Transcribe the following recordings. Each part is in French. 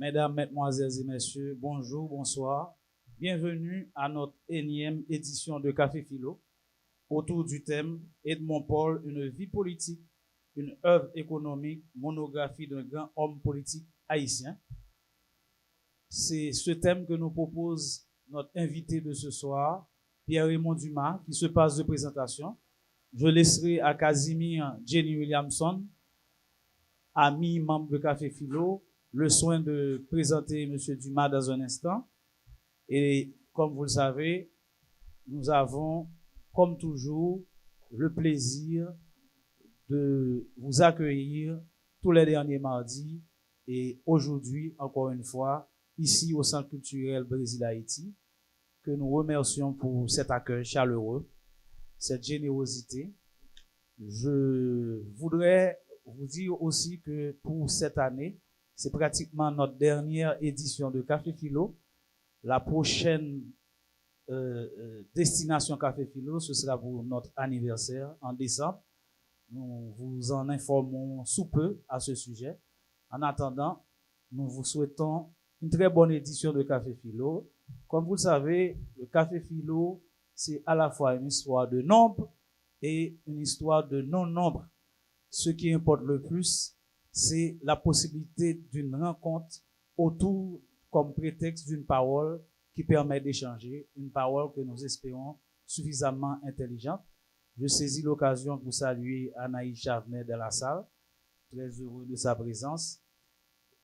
Mesdames, Mesdemoiselles et Messieurs, bonjour, bonsoir. Bienvenue à notre énième édition de Café Philo autour du thème Edmond Paul, une vie politique, une œuvre économique, monographie d'un grand homme politique haïtien. C'est ce thème que nous propose notre invité de ce soir, Pierre-Raymond Dumas, qui se passe de présentation. Je laisserai à Casimir Jenny Williamson, ami membre de Café Philo, le soin de présenter M. Dumas dans un instant. Et comme vous le savez, nous avons, comme toujours, le plaisir de vous accueillir tous les derniers mardis et aujourd'hui, encore une fois, ici au Centre culturel Brésil-Haïti, que nous remercions pour cet accueil chaleureux, cette générosité. Je voudrais vous dire aussi que pour cette année, c'est pratiquement notre dernière édition de Café Philo. La prochaine destination Café Philo, ce sera pour notre anniversaire en décembre. Nous vous en informons sous peu à ce sujet. En attendant, nous vous souhaitons une très bonne édition de Café Philo. Comme vous le savez, le Café Philo, c'est à la fois une histoire de nombre et une histoire de non-nombre. Ce qui importe le plus, c'est la possibilité d'une rencontre autour comme prétexte d'une parole qui permet d'échanger, une parole que nous espérons suffisamment intelligente. Je saisis l'occasion pour saluer Anaïs Chavenet de la salle, très heureux de sa présence.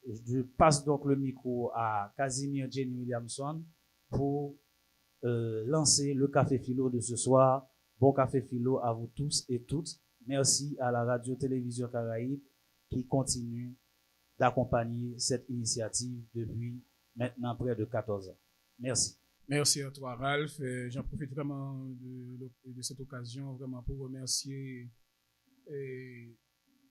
Je passe donc le micro à Casimir Jenny Williamson pour lancer le Café Philo de ce soir. Bon Café Philo à vous tous et toutes. Merci à la Radio-Télévision Caraïbe qui continue d'accompagner cette initiative depuis maintenant près de 14 ans. Merci. Merci à toi, Ralph. J'en profite vraiment de cette occasion vraiment pour remercier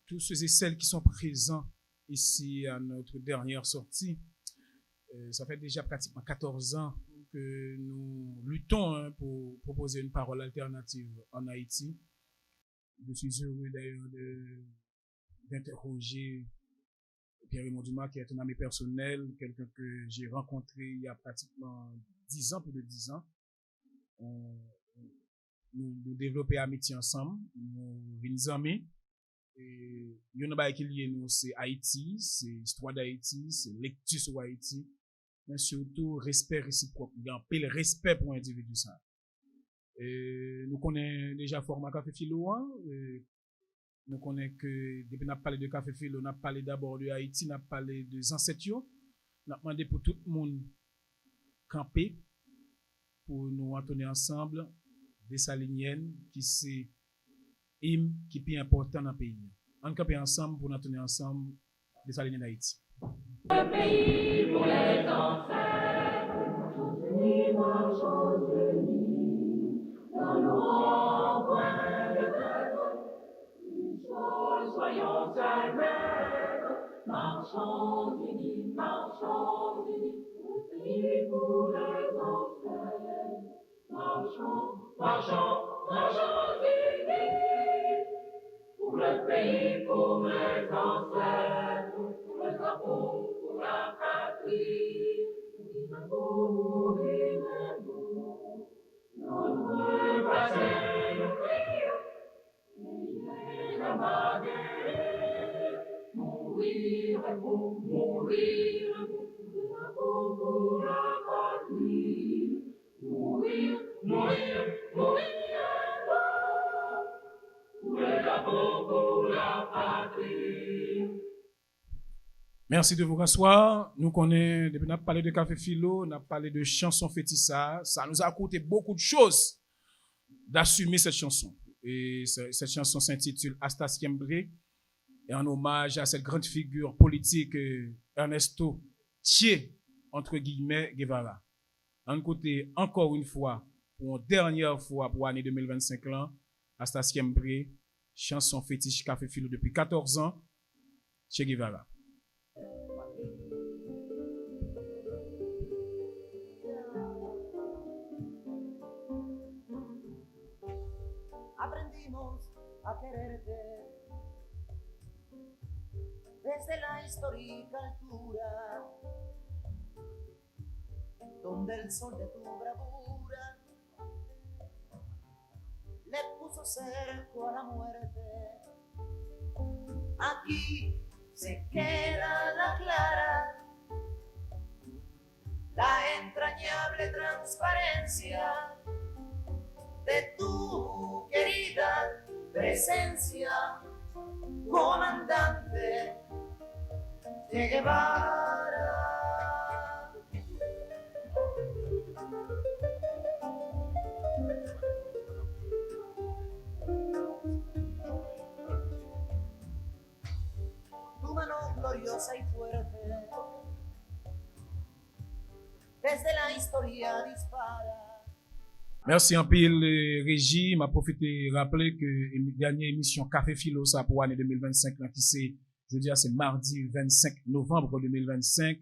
tous ceux et celles qui sont présents ici à notre dernière sortie. Ça fait déjà pratiquement 14 ans que nous luttons pour proposer une parole alternative en Haïti. Je suis heureux d'ailleurs d'interroger Pierre-Raymond Dumas, qui est un ami personnel, quelqu'un que j'ai rencontré il y a pratiquement 10 ans, plus de 10 ans. Nous développons amitié ensemble, nous sommes amis. Et il y a qui lié nous, c'est Haïti, c'est l'histoire d'Haïti, c'est lecture sur Haïti, mais surtout respect réciproque. Il y a un peu le respect pour l'individu ça. Nous connaissons déjà format Café Philo. Nous connaissons que depuis qu'on a parlé de Café Philo, on a parlé d'abord de Haïti, on a parlé de ancêtres. On a demandé pour tout le monde camper pour nous entonner ensemble des saliniennes qui c'est hymne qui est plus important dans le pays. On camper ensemble pour nous entonner ensemble des saliniennes d'Haïti. Le pays pour les ancêtres, tous unis, marchons unis, dans nos recoins de soyons serveurs, marchons unis, aussi pour les ancêtres. Marchons unis, pour le pays, pour les ancêtres, pour le drapeau, pour la patrie. Nous vivons, notre passé nous crie. Mourir pour la patrie. Mourir pour la patrie. Merci de vous rasseoir. Nous connaissons, depuis qu'on a parlé de Café Philo, on a parlé de chansons fétissa. Ça nous a coûté beaucoup de choses d'assumer cette chanson. Et cette chanson s'intitule Hasta Siempre, et en hommage à cette grande figure politique Ernesto Che, entre guillemets, Guevara. En côté, encore une fois, pour une dernière fois pour l'année 2025, là, Hasta Siempre, chanson fétiche Café Philo depuis 14 ans, Che Guevara. Aprendimos a quererte desde la histórica altura donde el sol de tu bravura le puso cerco a la muerte. Aquí se queda la clara, la entrañable transparencia de tu querida presencia, comandante Che Guevara. Tu mano gloriosa y fuerte desde la historia dispara. Merci en pile, Régie. M'a profité de rappeler que dernière émission Café Philo, ça pour l'année 2025, là, qui c'est, je veux dire, c'est mardi 25 novembre 2025.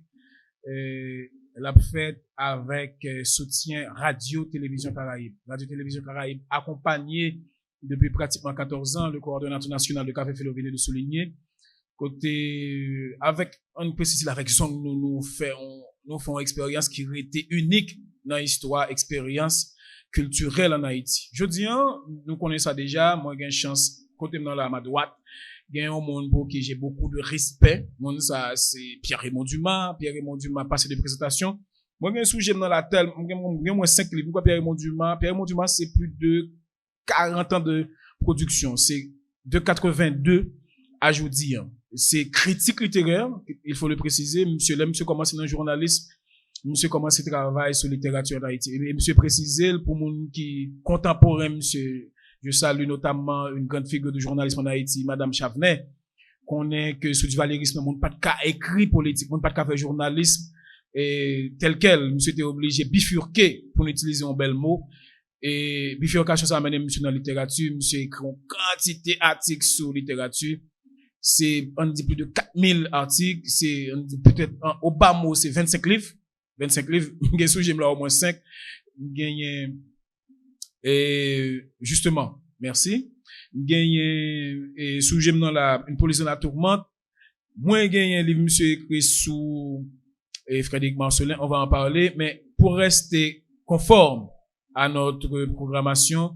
La fête avec soutien Radio-Télévision Caraïbe. Radio-Télévision Caraïbe accompagné depuis pratiquement 14 ans, le coordonnateur national de Café Philo venait de souligner. Côté, avec, on précise avec son, nous faisons une expérience qui était unique dans l'histoire, expérience culturelle en Haïti. Je dis, nous connaissons ça déjà, moi j'ai une chance, côté dans la ma droite, il y a un monde pour qui j'ai beaucoup de respect. Mon ça c'est Pierre-Raymond Dumas passé de présentation. Moi j'ai un sujet dans la tête, j'ai moins 5 livres. Pourquoi Pierre-Raymond Dumas? Pierre-Raymond Dumas c'est plus de 40 ans de production, c'est de 82 à aujourd'hui. C'est critique littéraire, il faut le préciser, monsieur commence dans le journalisme. Monsieur commence à travailler sur la littérature d'Haïti. Et monsieur précisé, pour moun qui contemporain, monsieur, je salue notamment une grande figure de journalisme en Haïti, Madame Chavenet, qu'on est que sous du valérisme, moun pas de cas écrit politique, moun pas de cas fait journalisme, et tel quel, monsieur était obligé bifurquer, pour utiliser un bel mot, et bifurcation, ça amène monsieur dans la littérature, monsieur écrit une quantité d'articles sur littérature, c'est, on dit plus de 4000 articles, c'est, on dit peut-être, au bas mot, c'est 25 livres, 25 livres, j'ai sous là au moins 5, gagné, justement, merci, gagné, sous dans la, une police dans la tourmente, moi gagné un livre, monsieur écrit sous, Frédéric Marcelin, on va en parler, mais pour rester conforme à notre programmation,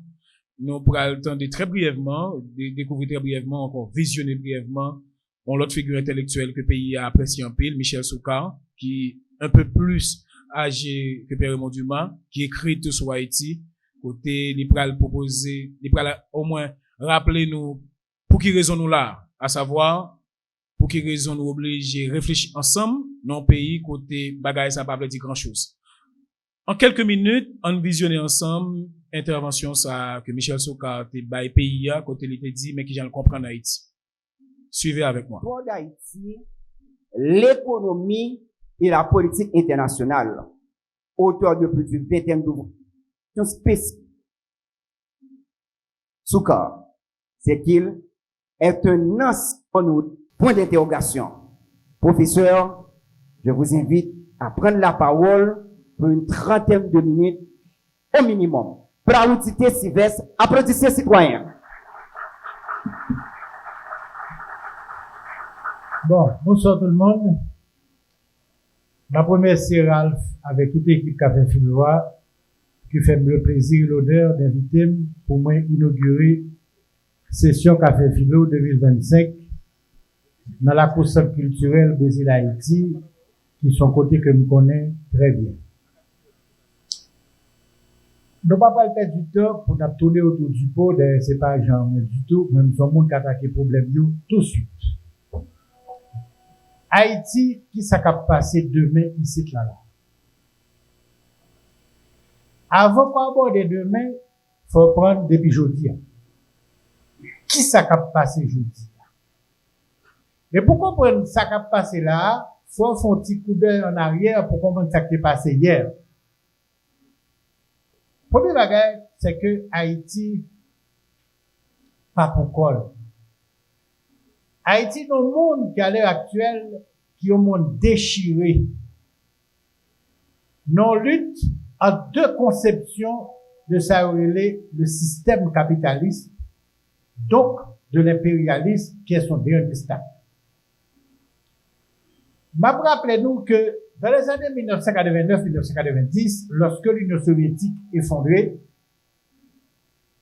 nous pourrons le temps de très brièvement, de découvrir très brièvement, encore visionner brièvement, l'autre figure intellectuelle que le pays a apprécié en pile, Michel Soukar, qui un peu plus âgé que Pierre-Raymond Dumas, qui écrit tout sur Haïti, côté, il pral proposer, il pral au moins rappeler nous, pour qui raison nous là, à savoir, pour qui raison nous obliger réfléchir ensemble, non pays, côté bagaille, ça pas veut dire grand chose. En quelques minutes, on visionne ensemble, intervention ça, que Michel Soukar, te bail pays, côté il te dit, mais qui j'en comprend Haïti. Suivez avec moi. Pour d'Haïti, l'économie et la politique internationale, auteur de plus d'une vingtaine d'ouvrages spécifiques. Soukar, c'est qu'il est un ancien point d'interrogation. Professeur, je vous invite à prendre la parole pour une trentaine de minutes au minimum. Praoudité Sylvestre, applaudissez citoyens. Bon, bonsoir tout le monde. Ma première c'est Ralph avec toute l'équipe Café Philoa qui fait le plaisir et l'honneur d'inviter pour moi inaugurer session Café Philo 2025 dans la course culturelle Brésil-Haïti qui sont côté que je connais très bien. Nous ne pouvons pas perdre du temps pour nous tourner autour du pot, c'est pas genre du tout, même si on a attaqué le problème tout de suite. Haïti, qui ça va passer demain ici là. Avant qu'on aborde demain, faut prendre depuis jeudi. Qui ça va passer jeudi? Mais pour comprendre ça va passer là, faut faire un petit coup d'œil en arrière pour comprendre ça qui est passé hier. Premier bagage, c'est que Haïti, pas pour col. Haïti, dans le monde qui à l'heure actuelle, qui est un monde déchiré, non lutte à deux conceptions de ça le système capitaliste, donc de l'impérialisme qui est son dernier stade. Rappelez-nous que Dans les années 1989-1990, lorsque l'Union soviétique est fondée,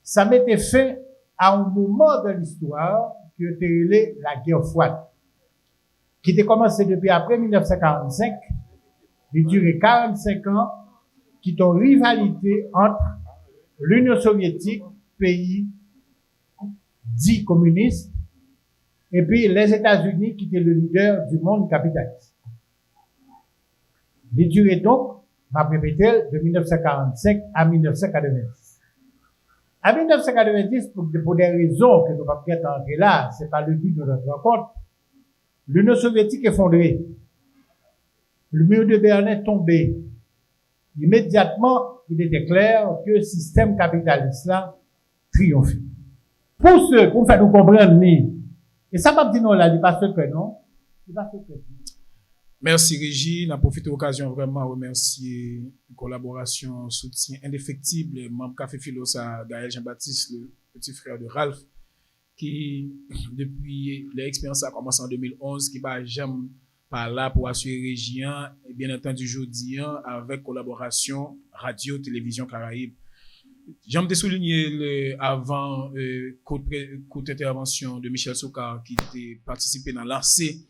ça mettait fin à un moment de l'histoire qui était appelé la guerre froide, qui était commencé depuis après 1945, il durait 45 ans, qui est une rivalité entre l'Union soviétique, pays dit communiste, et puis les États-Unis qui étaient le leader du monde capitaliste. Il durait donc, ma répété, de 1945 à 1990. À 1990, pour des raisons que nous ne pouvons pas entrer là, c'est pas le but de notre rencontre, l'Union soviétique est fondée. Le mur de Berlin est tombé. Immédiatement, il était clair que le système capitaliste là triomphait. Pour faire nous comprendre, et ça m'a dit non là, il pas secret, non? Il pas secret. Merci Régie. On profite de l'occasion vraiment à remercier la collaboration, soutien indéfectible, membre Café Philo, Gaël Jean-Baptiste, le petit frère de Ralph, qui, depuis l'expérience a commencé en 2011, qui va jamais par là pour assurer Régien, et bien entendu jeudi, avec collaboration Radio, Télévision Caraïbes. J'aimerais souligner avant courte intervention de Michel Sokar qui était participé dans lancer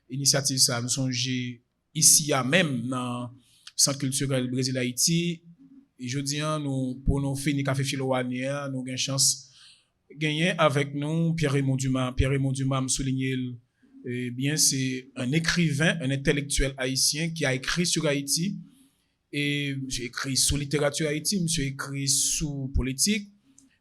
initiative ça nous songez ici à même dans Centre culturel Brésil Haïti et jeudi nous pour nous finir café Philoania nous gain chance gagner avec nous Pierre-Raymond Dumas me souligner bien c'est un écrivain, un intellectuel haïtien qui a écrit sur Haïti. Et j'ai écrit sur littérature Haïti, monsieur écrit sur politique,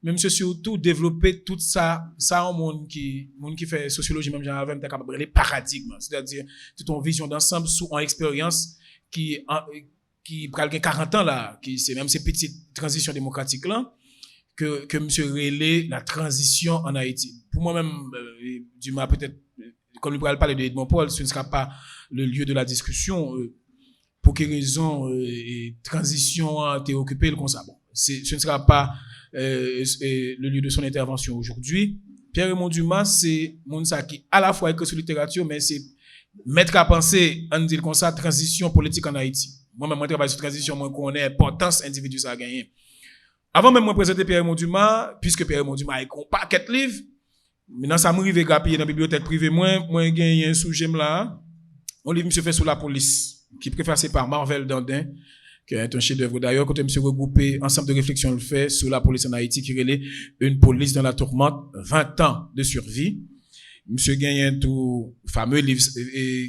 mais monsieur surtout développer tout ça en monde qui fait sociologie même j'en avais capable les paradigmes, c'est-à-dire toute une vision d'ensemble sur une expérience qui prend 40 ans là, qui c'est même ces petites transitions démocratiques là que monsieur relais la transition en Haïti. Pour moi-même Dumas peut-être comme il pourrait parler de Edmond Paul, ce ne sera pas le lieu de la discussion. Pour quelle raison transition a été occupée comme ça. Bon, ce ne sera pas le lieu de son intervention aujourd'hui. Pierre-Raymond Dumas, c'est mon qui à la fois écrit sur littérature, mais c'est mettre à penser, on dit comme ça, transition politique en Haïti. Moi-même, je travaille sur transition, moi, connais l'importance individu ça a gagné. Avant même de présenter Pierre-Raymond Dumas, puisque Pierre-Raymond Dumas a écrit un paquet de livres, maintenant ça m'arrive grappiller dans la bibliothèque privée, moi, gagné un sujet là, un livre, monsieur fait sur la police, qui est préfacé par Marvel Dandin, qui est un chef-d'œuvre d'ailleurs, quand monsieur regroupé ensemble de réflexions le fait sur la police en Haïti, qui relève une police dans la tourmente, 20 ans de survie. Monsieur gagne tout fameux livre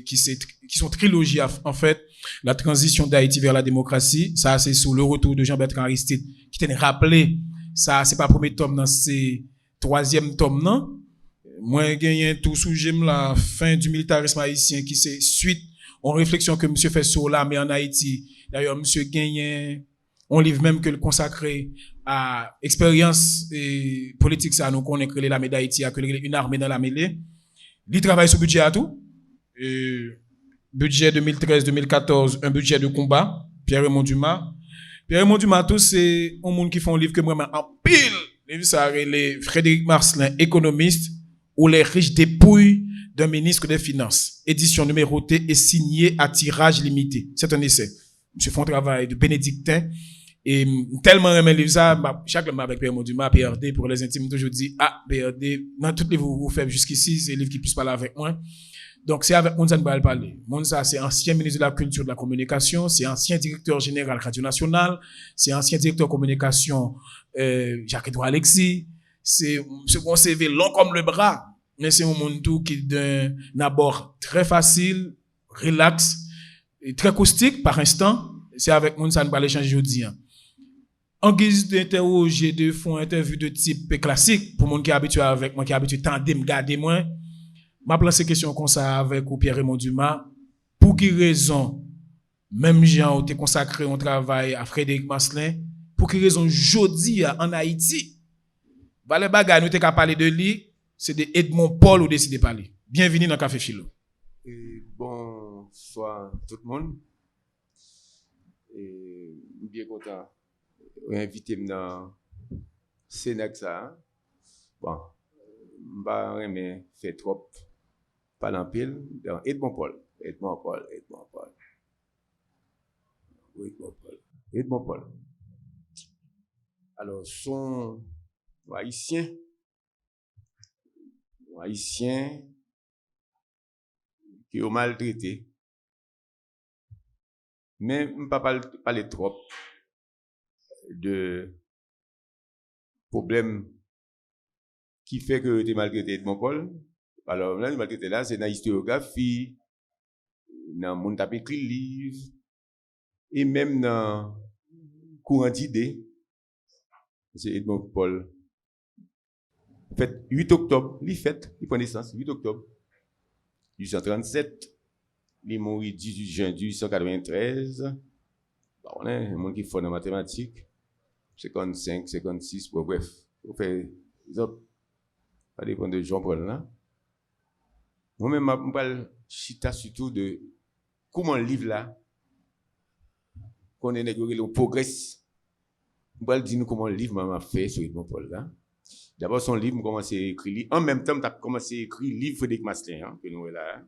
qui sont trilogies en fait, la transition d'Haïti vers la démocratie. Ça c'est sur le retour de Jean-Bertrand Aristide, qui tenait rappelé. Ça c'est pas premier tome, dans c'est troisième tome non. Moi gagne tout sujet la fin du militarisme haïtien, qui c'est suite en réflexion que monsieur fait sur l'armée en Haïti. D'ailleurs, monsieur gagne un livre même que le consacré à expérience et politique, ça nous connaît que l'armée d'Haïti a que une armée dans la mêlée. Il travaille sur budget à tout. Budget 2013-2014, un budget de combat. Pierre-Raymond Dumas. Pierre-Raymond Dumas, tout c'est un monde qui font un livre que moi, en pile. Ça les Frédéric Marcelin, économiste, ou les riches dépouilles d'un ministre des Finances. Édition numérotée et signée à tirage limité. C'est un essai. Monsieur font un travail de bénédictin. Et tellement aimé le livre ça, chaque mois avec Pierre-Raymond Dumas, PRD, pour les intimes, toujours dit, PRD, dans toutes les vous faites jusqu'ici, c'est le livre qui puisse parler avec moi. Donc, c'est avec Mounsa Nbal parler. Mounsa, c'est ancien ministre de la Culture et de la Communication, c'est ancien directeur général Radio Nationale, c'est ancien directeur communication, Jacques-Edouard Alexis, c'est mon CV long comme le bras, mais c'est un monde tout qui d'un abord très facile, relax, et très caustique par instant. C'est avec Mounsa Nbal échanger aujourd'hui. En guise d'interroger de fond, interview de type classique, pour monde qui est habitué avec moi, qui est habitué tendre me garder moi, m'a placé question comme ça avec Pierre-Raymond Dumas. Pour quelle raison, même Jean, tu consacré un travail à Frédéric Marcelin, pour quelle raison, jodi en Haïti, bah les bagages, nous t'es qu'à parler de lui, c'est de Edmond Paul ou décider de parler. Bienvenue dans Café Philo. Bonsoir tout le monde. Et bien content d'inviter dans Sénèque ça. Bon, m'ba aimer fait trop pas en pile dans Edmond Paul. Edmond Paul. Alors, son haïtien qui est maltraité. Mais je ne vais pas parler trop de problèmes qui fait que tu es maltraité Edmond Paul. Alors, là, le maltraité là, c'est dans l'historiographie, dans le monde qui écrit livre, et même dans le courant d'idées. C'est Edmond Paul. Fait 8 octobre, il prend naissance 8 octobre 1837. Il est mort 18 juin 1893. On est un monde qui fait dans la mathématique. 55, 56, bref. On fait les autres. Ça dépend de Jean-Paul là. Moi-même, je parle chita surtout de comment le livre là, qu'on est négocié, on progresse. Je parle dire nous comment le livre m'a fait sur Edmond Paul là. D'abord, son livre, je commence à écrire. En même temps, tu as commencé à écrire le livre Frédéric Masselin, que nous là.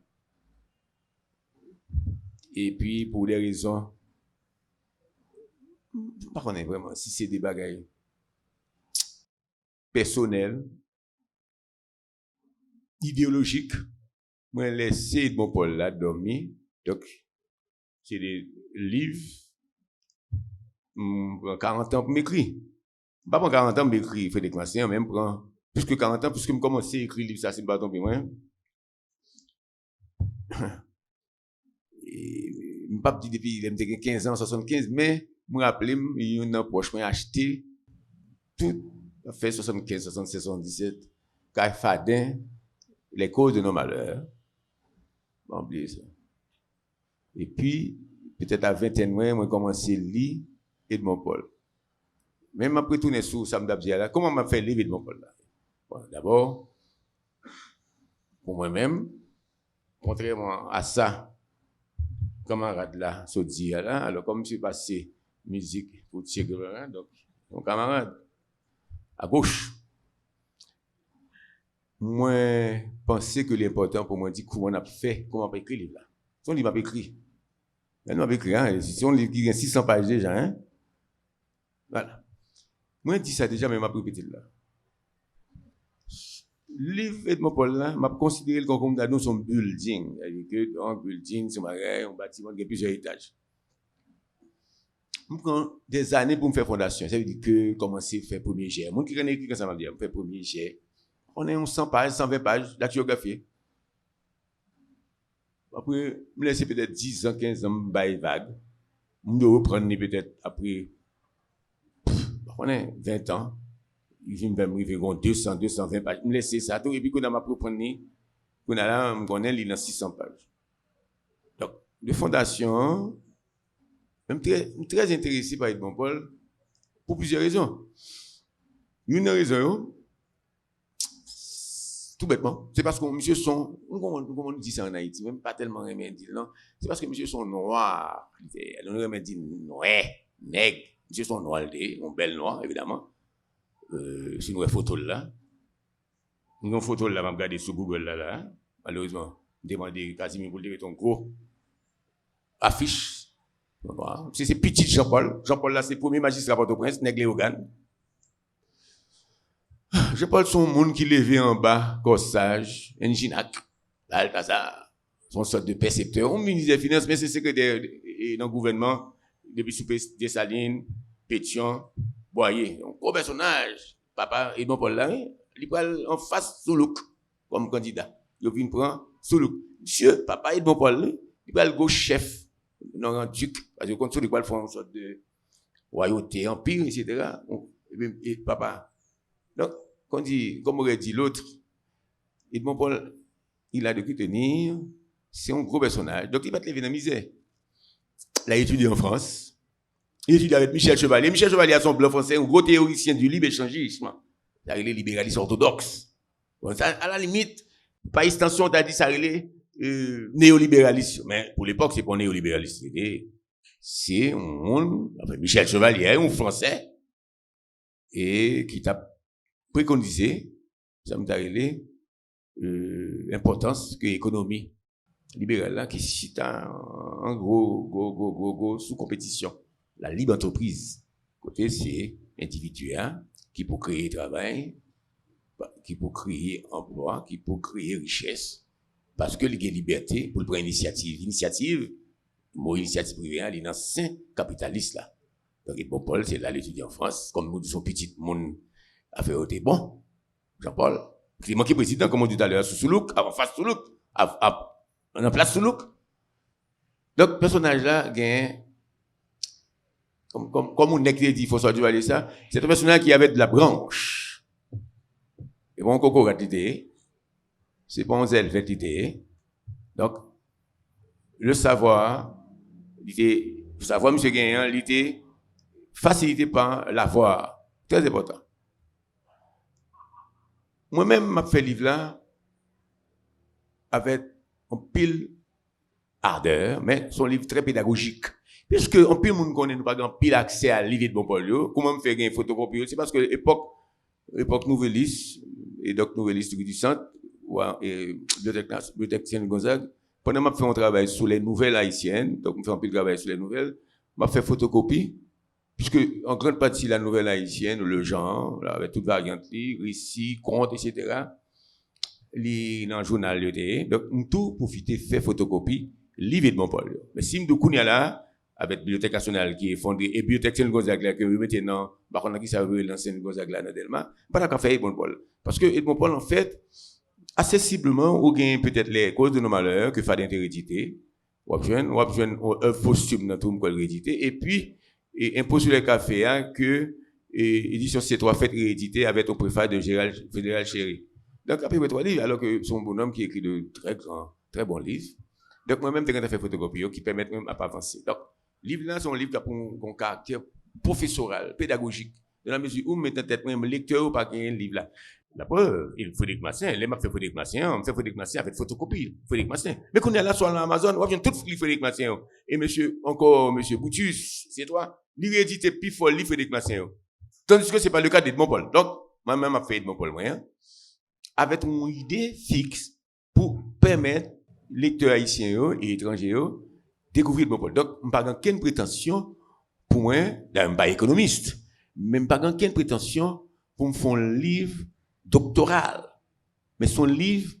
Et puis, pour des raisons, je ne sais pas vraiment si c'est des bagailles personnelles, idéologiques. Moi, laissé Edmond Paul là dormir. Donc, c'est des livres, 40 ans pour m'écrire. Pas pour 40 ans pour m'écrire, Frédéric Masselin, même prend plus que 40 ans, puisque je commence à écrire le livre, ça, c'est pas tombé, moi. Et, je ne pas dire depuis, il me 15 ans, 75, mais, je me rappelle, il y a une approche, j'ai acheté tout, fait 75, 76, 77, Caille Fadin, les causes de nos malheurs. Bon, oubliez ça. Et puis, peut-être à 21 mois, j'ai commencé à lire Edmond Paul. Même après tourner sur Sam Dabzia là, comment m'a fait lire Edmond Paul là? Bon, d'abord, pour moi-même, contrairement à ça, camarade là, Sodia là, alors comme je suis passé musique pour Che Guevara, donc, mon camarade, à gauche, moi, pensais que l'important pour moi, dit comment on a fait, comment on a écrit le livre là. Son livre m'a écrit. Il m'a écrit, hein, si on livre qui a 600 pages déjà, hein. Voilà. Moi, je dis ça déjà, mais je vais répéter là. Le livre Edmond Paul là, m'a considéré comme dans son building. C'est-à-dire que un building, c'est un bâtiment qui a plusieurs étages. Je prends des années pour me faire fondation. Ça veut dire que commencer à faire premier jet. Moi qui connais écrit comme ça, m'a dit, faire premier jet. On est 100 pages, 120 pages, la théographie. Après, je me laisse peut-être 10 ans, 15 ans, je vais vague. Je vais reprendre peut-être après, on est 20 ans. Il vient me arriver 200, 220 pages. Je me laisse ça tout, et puis, quand on m'a reprendre, on a là, on connaît, il y a 600 pages. Donc, de fondation, je suis très intéressé par Edmond Paul pour plusieurs raisons. Une raison, tout bêtement, c'est parce que monsieur son, comment on dit ça en Haïti, même pas tellement aimé dire, non, c'est parce que monsieur son noir, on aimé dire noir, nègre, monsieur son noir, un bel noir, évidemment. Si nous avons une photo là, nous avons une photo là, je vais regarder sur Google là, malheureusement, demander Casimir pour dire ton gros affiche. C'est petit Jean-Paul. Jean-Paul là, c'est le premier magistrat Port-au-Prince, nègre Léogane. Jean-Paul, son monde qui levait en bas, Corsage, Enginac, Alcazar, son sorte de percepteur, un ministre des Finances, mais c'est secrétaire dans le gouvernement, depuis sous Dessalines, Pétion, Boyer. Un gros personnage, papa Edmond Paul là, il parle en face Soulouk comme candidat. Il vient prendre Soulouk. Monsieur, papa Edmond Paul, il parle gauche chef, non duc, parce que quand Soulouk parle une sorte de royauté, empire, etc. Et papa. Donc, quand dit, comme aurait dit l'autre, Edmond Paul, il a de qui tenir, c'est un gros personnage. Donc, il va te lever dans la misère. Il a étudié en France. Il étudie avec Michel Chevalier. Michel Chevalier a son blanc français, un gros théoricien du libre-échangisme. Il a les libéralistes orthodoxes. Bon, ça, à la limite, par extension, t'as dit ça, néolibéralisme. Mais pour l'époque, c'est pas néolibéraliste. C'est un monde, enfin, Michel Chevalier, un français, et qui t'a préconisé, ça me t'a l'importance que l'économie libérale là, qui cite en gros sous compétition. la libre entreprise. Côté, c'est individuel qui peut créer travail, qui peut créer emploi, qui peut créer richesse. Parce que il y a liberté pour prendre initiative. Initiative, mon initiative privée, il est dans 5 capitalistes là. Donc, Paul, c'est là l'étudiant en France, comme nous, son petit monde a fait ôter. Bon, Jean-Paul, c'est moi qui est président, comme on dit tout à l'heure, sous Soulouk, en face Soulouk, en place Soulouk. Donc, le personnage là, gagne, comme on a dit, il faut sortir de ça, c'est un personnage qui avait de la branche. Et bon, coco ratité, c'est pas un zèle fait. Donc, le savoir, monsieur Gagnon, il était facilité par l'avoir. Très important. Moi-même, je fait livre là avec un pile ardeur, mais son livre très pédagogique. Puisque un pile monde connaît nous pas grand pile accès à livre de bon Paul, comment me faire une photocopie, c'est parce que époque nouvelliste et donc nouvelliste du centre et bibliothèque Saint-Gonzague, pendant que je fais un travail sur les nouvelles haïtiennes, donc je fais un peu de travail sur les nouvelles, je fais photocopie, puisque en grande partie la nouvelle haïtienne, le genre, là, avec toute variante, récit, conte, etc., dans le journal, donc tout profiter, faire photocopie, livre de mon Paul. Mais si je suis là, avec la Bibliothèque nationale qui est fondée, et Bibliothèque Saint-Gonzague, que vous mettez dans, par contre, qui ça veut dans Saint-Gonzague, là, dans Delma, pas d'accord faire Edmond Paul. Parce que Edmond Paul, en fait, accessiblement, ou gagne peut-être les causes de nos malheurs, que fait d'hérédité, ou un posthume dans tout le hérédité, et puis, impôt sur les cafés, que, édition C3 fait hérédité avec au préface de Fédéral Chéri. Donc, après, 3 livres, alors que son bonhomme qui écrit de très bons livres. Donc, moi-même, j'ai fait photocopie, qui permettent même à pas avancer. Donc, livre là, c'est un livre qui a un caractère professoral, pédagogique. Dans la mesure où, maintenant, peut-être même lecteur ou pas gagner un livre là. La preuve, il faut des Massin, les m'a fait Frédéric Massin, on fait Frédéric Massin avec photocopie, Frédéric Massin. Mais qu'on est là sur l'Amazon, on vient tout Frédéric Massin. Et monsieur Boutus, c'est toi, l'hérédité plus folle, Frédéric Massin. Tandis que c'est pas le cas d'Edmond Paul. Donc, moi-même, m'a fait Edmond Paul, moyen, avec une idée fixe pour permettre lecteurs haïtiens et étrangers découvrir Edmond Paul. Donc, je n'ai pas aucune prétention pour moi, je ne suis pas économiste, mais je n'ai pas aucune prétention pour me faire un livre doctoral, mais son livre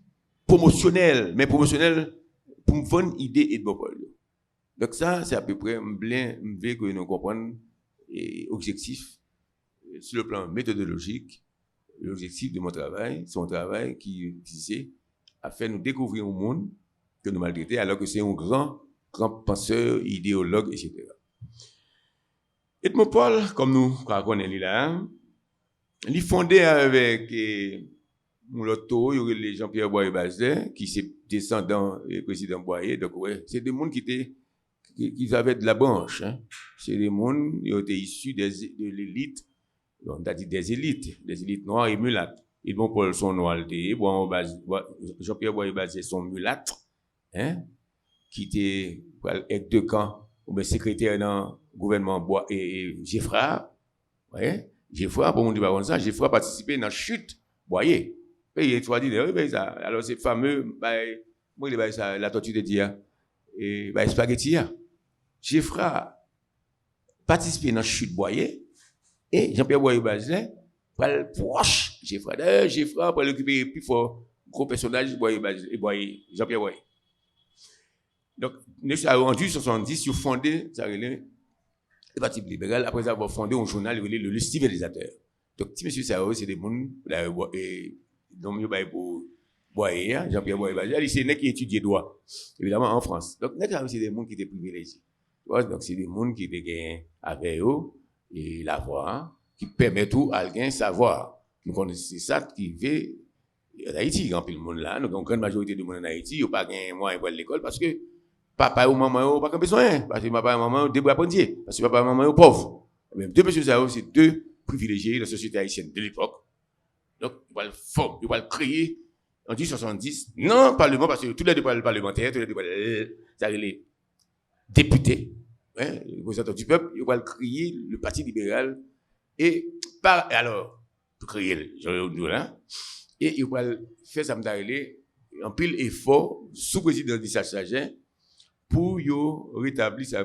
promotionnel, pour me faire une idée Edmond Paul. Donc ça, c'est à peu près, je veux que nous comprenions l'objectif sur le plan méthodologique, l'objectif de mon travail, c'est un travail qui visait à faire nous découvrir un monde que nous maltraitons, alors que c'est un grand penseur, idéologue, etc. Edmond Paul, comme nous connaissons là, il est fondé avec mon loto, il y aurait les Jean-Pierre Boyer-Bazin, qui est descendant et président Boyer. Donc, ouais, c'est des gens qui avaient de la branche. Hein. C'est des gens qui étaient issus de l'élite. On a dit des élites noires et mulattes. Edmond Paul sont noirs, Jean-Pierre Boyer-Bazin sont mulâtres, hein, qui étaient avec 2 camps, ou bien secrétaire dans le gouvernement Bois et Geffra. Ouais. Geffra, pour mon dire comme ça, Geffra a participé dans la chute Boyer. Et il a dit, alors c'est fameux, moi, la tortue de Dia, et spaghetti. Geffra a participé dans la chute Boyer, et Jean-Pierre Boyer-Bazin, pour le proche Geffra. D'ailleurs, Geffra, pour l'occuper plus fort, gros personnage, Jean-Pierre Boyer. Donc, nous avons rendu 70, ils ont fondé, le Parti libéral, après avoir fondé un journal, le Civilisateur. Donc, si monsieur Sao, c'est des gens, dont pour Boyer, Jean-Pierre Boyer, c'est des gens qui étudient droit, évidemment, en France. Donc, c'est des gens qui étaient privilégiés. Donc, c'est des gens qui étaient avec eux, et la voix, qui permettent tout à quelqu'un savoir. Nous connaissons ça qui fait en Haïti, quand le monde là, nous avons une grande majorité de monde en Haïti, ils n'ont pas de moyens pour aller à l'école parce que papa ou maman n'ont pas besoin, parce que papa et maman ont des bras apprentiers, parce que papa et maman sont pauvres. Même deux messieurs Sao, c'est 2 privilégiés de la société haïtienne de l'époque. Donc, ils vont le former, ils vont le créer en 1970. Non, parlement, parce que tous les parlementaires, tous les députés, hein, les représentants du peuple, ils vont le créer, le Parti libéral, et alors, pour créer le là, et ils vont faire ça, en pile effort, sous président de Sagin, pour rétablir ça,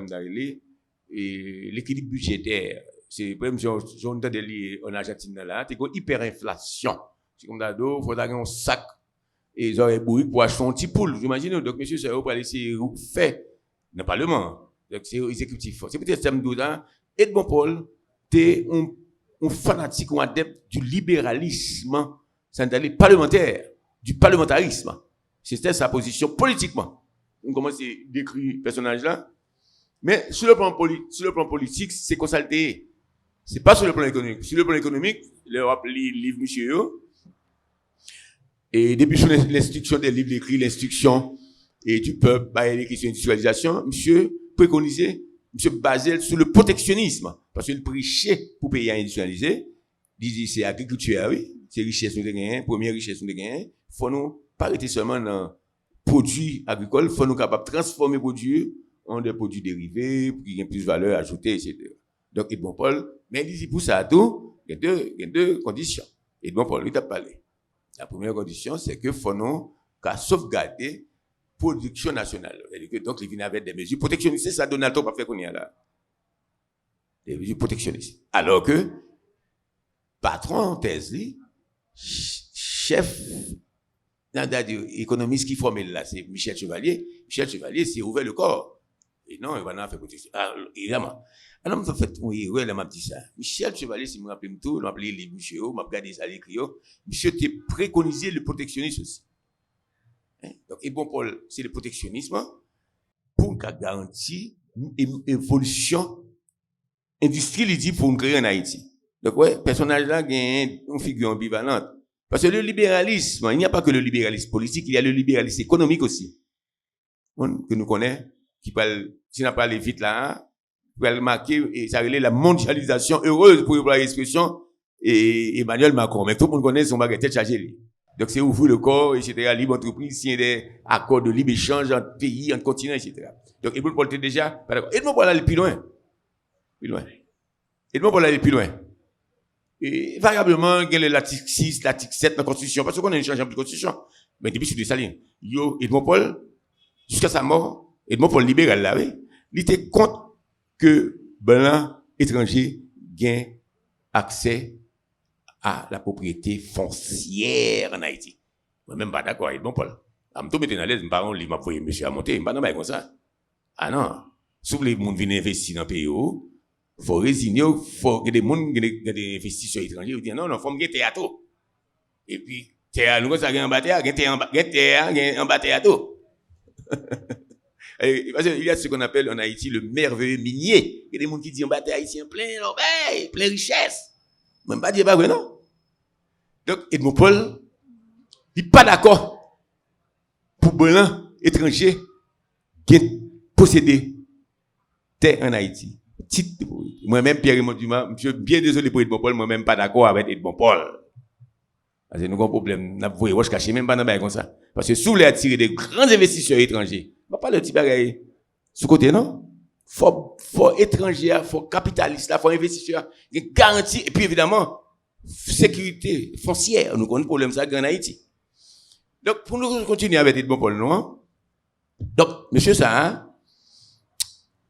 l'équilibre budgétaire. C'est par exemple, j'en entends lié en Argentine là, t'es une hyperinflation. C'est comme ça, il faut avoir un sac et ils auraient bourré pour acheter un petit poule. J'imagine, donc monsieur, ça va pas laisser faire dans le Parlement. Donc c'est exécutif. C'est peut-être ça me dit là. Edmond Paul, t'es un fanatique ou adepte du libéralisme, c'est-à-dire parlementaire, du parlementarisme. C'était sa position politiquement. On commence à décrire le personnage là. Mais sur le plan politique, c'est consulté. C'est pas sur le plan économique. Sur le plan économique, l'Europe livre monsieur. Et depuis l'instruction des livres écrits, l'instruction et du peuple, les questions d'industrialisation, monsieur préconisait, monsieur basé sur le protectionnisme. Parce qu'il prêchait pour pays à industrialiser. Il disait, c'est agriculture, oui. C'est richesse nous de gagner, première richesse nous de gagner. Faut nous pas arrêter seulement dans produits agricoles, faut nous capables de transformer produits en des produits dérivés, pour qu'ils aient plus de valeur ajoutée, etc. Donc, Edmond Paul, mais il dit pour ça, tout, il y a deux conditions. Edmond Paul, il t'a parlé. La première condition, c'est que faut nous sauvegarder production nationale. Donc, il vient avec des mesures protectionnistes. C'est ça, Donald Trump a fait qu'on y a là. Des mesures protectionnistes. Alors que, patron, thèse, chef, économiste qui formait là, c'est Michel Chevalier. Michel Chevalier s'est ouvert le corps. Et non, il va en faire protection. Alors, évidemment. Alors, en fait, oui, elle m'a dit ça. Michel Chevalier, si je me rappelle tout, m'a appelé les Michel, m'a regardé ça, les criots. Michel t'es préconisé le protectionnisme aussi. Donc, et bon, Paul, c'est le protectionnisme pour garantir une évolution industrielle pour nous créer en Haïti. Donc, ouais, personnage là, il y a une figure ambivalente. Parce que le libéralisme, il n'y a pas que le libéralisme politique, il y a le libéralisme économique aussi. Que nous connaissons, qui parle, si on n'a pas allé vite là, pour le marquer, et ça relève la mondialisation heureuse pour employer l'expression, et Emmanuel Macron. Mais tout le monde connaît son baguette chargée. Donc, c'est ouvrir le corps, etc., libre entreprise, signer des accords de libre-échange entre pays, entre continents, etc. Donc, Edmond Paul était déjà, pas d'accord. Edmond Paul allait plus loin. Plus loin. Edmond Paul allait plus loin. Et, variablement, il y a l'article 6, l'article 7 dans la Constitution, parce qu'on a une changeant de Constitution. Mais depuis sur Dessalines, Edmond Paul, jusqu'à sa mort, Edmond Paul libéral là, oui, il était contre que blanc étranger gagne accès à la propriété foncière en Haïti. Moi même pas d'accord avec Edmond Paul. Je me mets à l'aise, je me m'a envoyé monsieur à monter, je ne pas comme ça. Ah non, si les gens viennent investir dans le pays, il faut résigner, il faut que des gens qui des investisseurs étrangers, ils disent non, il faut me gagner théâtre. Et puis, théâtre, nous, ça gagne en bataille, gagne en bataille. Parce qu'il y a ce qu'on appelle en Haïti le merveilleux minier. Il y a des gens qui disent en bataille haïtien plein richesse. Même pas dire pas vrai, non? Donc, Edmond Paul, il n'est pas d'accord pour blanc étranger qui posséder terre en Haïti. Moi-même, Pierre-Raymond Dumas, je suis bien désolé pour Edmond Paul, moi-même pas d'accord avec Edmond Paul. Parce que nous avons un problème. Nous avons je cache même pas dans comme ça. Parce que si vous voulez attirer des grands investisseurs étrangers, on va pas le petit bagaille sous côté, non? Faut étranger, faut capitaliste, faut investisseur, garantie, et puis évidemment, sécurité foncière. Nous avons un problème ça en Haïti. Donc, pour nous continuer avec Edmond Paul, non? Donc, monsieur ça,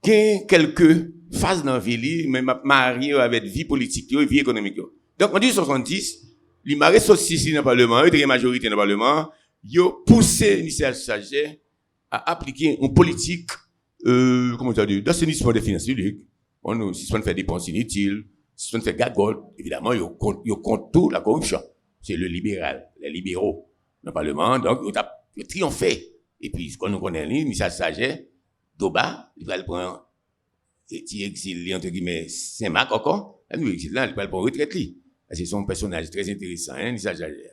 il y a quelques phases dans la vie, mais marié avec vie politique, vie économique. Donc, en 1970, il m'a ressorti dans le Parlement, il y a une majorité dans le Parlement, il a poussé l'initiative Saget à appliquer une politique, comment dire, d'assainissement des finances publiques. Si on fait des dépenses inutiles, si on fait gagole, évidemment, il compte tout la corruption. C'est le libéral, les libéraux dans le Parlement, donc il a triomphé. Et puis, quand nous connaissons l'initiative Saget, Doba, il va le prendre, il exile, entre guillemets, Saint-Marc encore, nous exile là, il va le prendre retraite, c'est son personnage très intéressant, hein, Nissa Jager.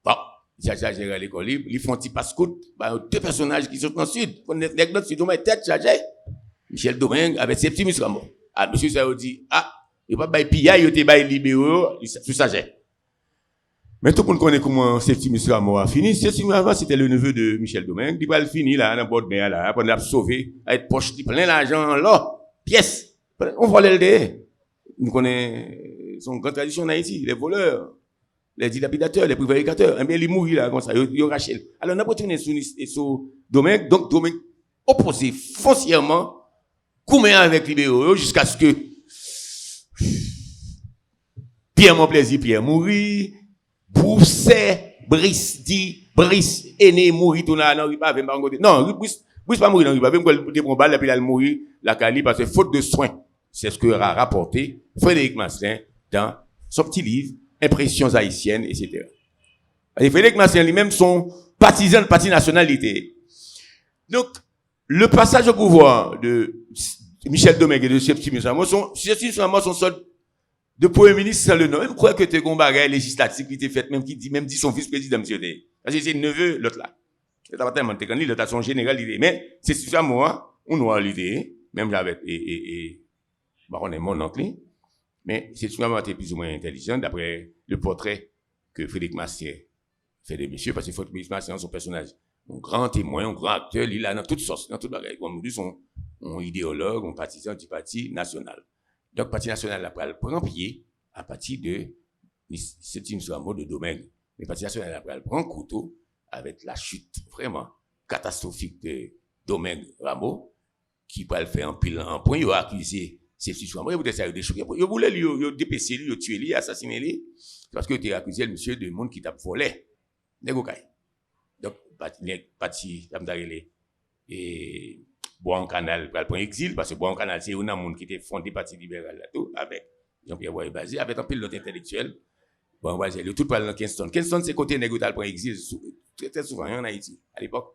Bon, Nissa Jager à l'école, ils font un petit passe-coute, deux personnages qui sont dans le sud. Avec notre sud, on met tête Jager. Michel Domingue avec Septimus Rameau. Ah, monsieur ça dit, il va pas piller, il va libéraux, sous Jager. Mais tout le monde connaît comment Septimus Rameau a fini. Septimus Rameau, c'était le neveu de Michel Domingue. Il va le finir là, dans le bord de mer là, pour l'a sauver, avec poche, plein d'argent là, pièces. On va le nous connaissons son grande tradition en Haïti, les voleurs, les dilapidateurs, les prévaricateurs, eh bien, ils mourent là, comme ça, ils ont raché. Alors, on a continué sur Domingue, donc Domingue opposé foncièrement coumer avec libéraux jusqu'à ce que Pierre mon plaisir, Pierre mourit, Bousset, Brice, aîné mourit, tout là, non, il pas avec côté. Non, Brice pas mourir, non, il va même prendre balle, puis il a mourir, la Cali, parce que faute de soins. C'est ce que a rapporté Frédéric Masselin dans son petit livre, Impressions haïtiennes, etc. Et Frédéric Masselin lui-même, son partisan de parti nationalité. Donc, le passage au pouvoir de Michel Domingue et de Septime Souamo sont sortes de premier ministre sans le nom. Même croire que t'es un bagage législatif qui était fait, même dit son vice-président, monsieur. Parce que c'est neveu, l'autre là. C'est pas tellement technique, l'autre a son général l'idée. Mais, c'est ça, moi, on a l'idée, même j'avais, on est mon oncle, mais c'est sûrement plus ou moins intelligent d'après le portrait que Frédéric Massier fait de monsieur, parce que Frédéric Massier, son personnage, un grand témoin, un grand acteur, il a dans toutes sortes, dans toute bagaille. Comme nous disons, un idéologue, un partisan du parti national. Donc, le parti national après prend pied à partir de Septime Souamo de Domingue. Le parti national après prend couteau avec la chute vraiment catastrophique de Domingue Rameau, qui peut le faire en pile en point, il a accusé Septime Souamo, il a déchiré, il voulait lui dépêcher, lui tuer, lui assassiner, lui, parce que il a accusé le monsieur de monde qui t'a volé. Donc, parti, et Bois Canal, pour le point exil, parce que Bois Canal, c'est un monde qui était fondé parti libéral là, tout, avec Jean-Pierre Bois-Basé, avec un pilote intellectuel. Bon, le tout parle dans Kingston. Kingston, c'est côté négotal pour exil, très souvent, en Haïti, à l'époque.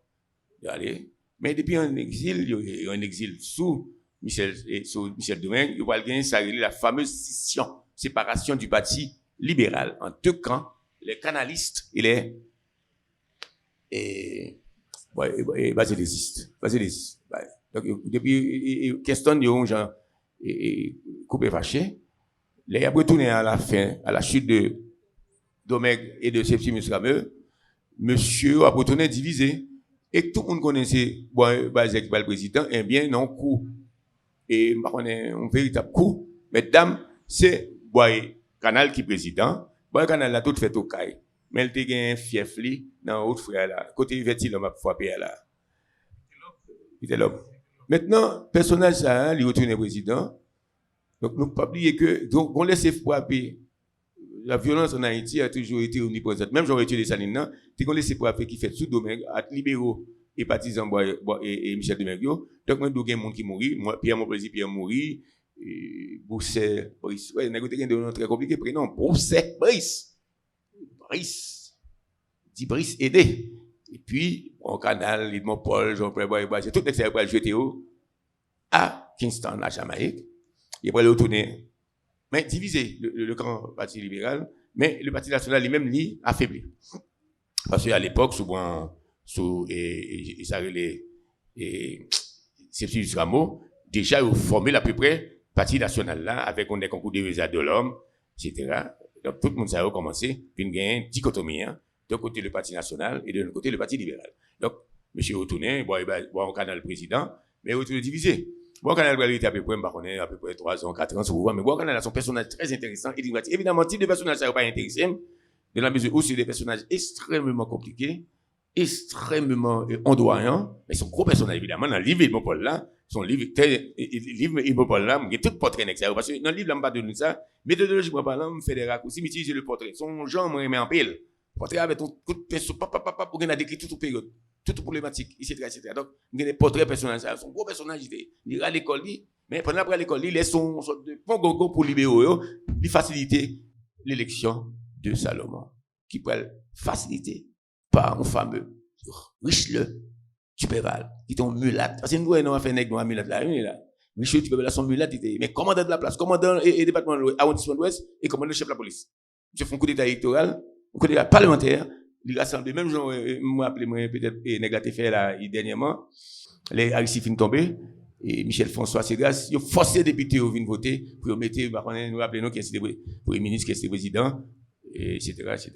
Mais depuis un exil, il y a un exil sous Michel Domingue, il va gagner la fameuse scission, séparation du parti libéral en deux camps, les canalistes et les basilésistes. Donc, depuis Kingston, il y a un genre coupé fâché. Les a retourné à la fin, à la chute de Domingue et de Septime Souamo, monsieur a retourné divisé. Et tout le monde connaissait Bazek, le président, eh bien, non, coup. Et, on est un véritable coup. Mesdames, c'est Boy Canal qui est président. Boy Canal a tout fait au caille. Mais il te a un fief li, dans l'autre frère là. Côté Vertil, on a frappé là. Il était là. Maintenant, personnage ça, il retourne président. Donc, nous ne pas oublier que, donc, on laisse frapper. La violence en Haïti a toujours été omniprésente. Même j'aurais tué des salines, t'es qu'on laisse frapper qui fait sous Domingue, à libéraux et partisans et Michel Domingue. Donc, moi, il y a des gens qui mourent. Moi, Pierre, mon plaisir, Pierre mourit. Bousset, Brice. Ouais, il y a des noms très compliqués. Prénom, Bousset, Brice. Dit Brice aidé. Et puis, en canal, Edmond Paul, Jean-Pierre Bois-Basé, tout l'extérieur pour le jeter à Kingston, la Jamaïque. Il va le retourner. Mais divisé, le camp parti libéral, mais le parti national lui-même, lui, affaibli. Parce qu'à l'époque, Septime Souamo, déjà, ils formé à peu près parti national là, avec des concours de visa de l'homme, etc. Donc, tout le monde ça a commencé, puis il y a une dichotomie, hein, d'un côté le parti national et de l'autre côté le parti libéral. Donc, monsieur retourné, bon, canal président, mais retourné divisé. Bon, Canal était à peu près 3 ans, 4 ans, souvent, mais bon, Canal a son personnage très intéressant. Évidemment, type de personnage, ça ne va pas intéresser, de la mesure où c'est des personnages extrêmement compliqués, extrêmement ondoyants, mais son gros personnage, évidemment, dans le livre Edmond Paul là, son livre Edmond Paul là, il y a tout portrait d'extérieur, parce que dans le livre, là, je ne pas de ça, méthodologiquement parlant, je fais des raccourcis, j'utilise le portrait. Son genre, je me met en pile. Portrait avec tout coup de pinceau, pour qu'on a décrit toute période. Toute problématique, etc. Donc, il y a des portraits personnages, son gros personnage, il ira à l'école, mais pendant après l'école, il laisse son sorte de bon gogo pour libérer, il faciliter l'élection de Salomon, qui peut faciliter par un fameux Richelieu Tupéval, qui est un mulâtre. Parce que nous, on a fait un mulâtre là, Richelieu Tupéval, son mulâtre, mais commandant de la place, commandant et département de l'arrondissement de l'Ouest, et commandant le chef de la police. Je fais un coup d'état électoral, un coup d'état parlementaire, il rassemble, même genre, moi, peut-être, négatif fait là, dernièrement, les Aristide fin tombés, et Michel François Segas, ils ont forcé les députés à venir voter, pour mettre, nous rappelons qui est le premier ministre, qui est le président, etc., etc.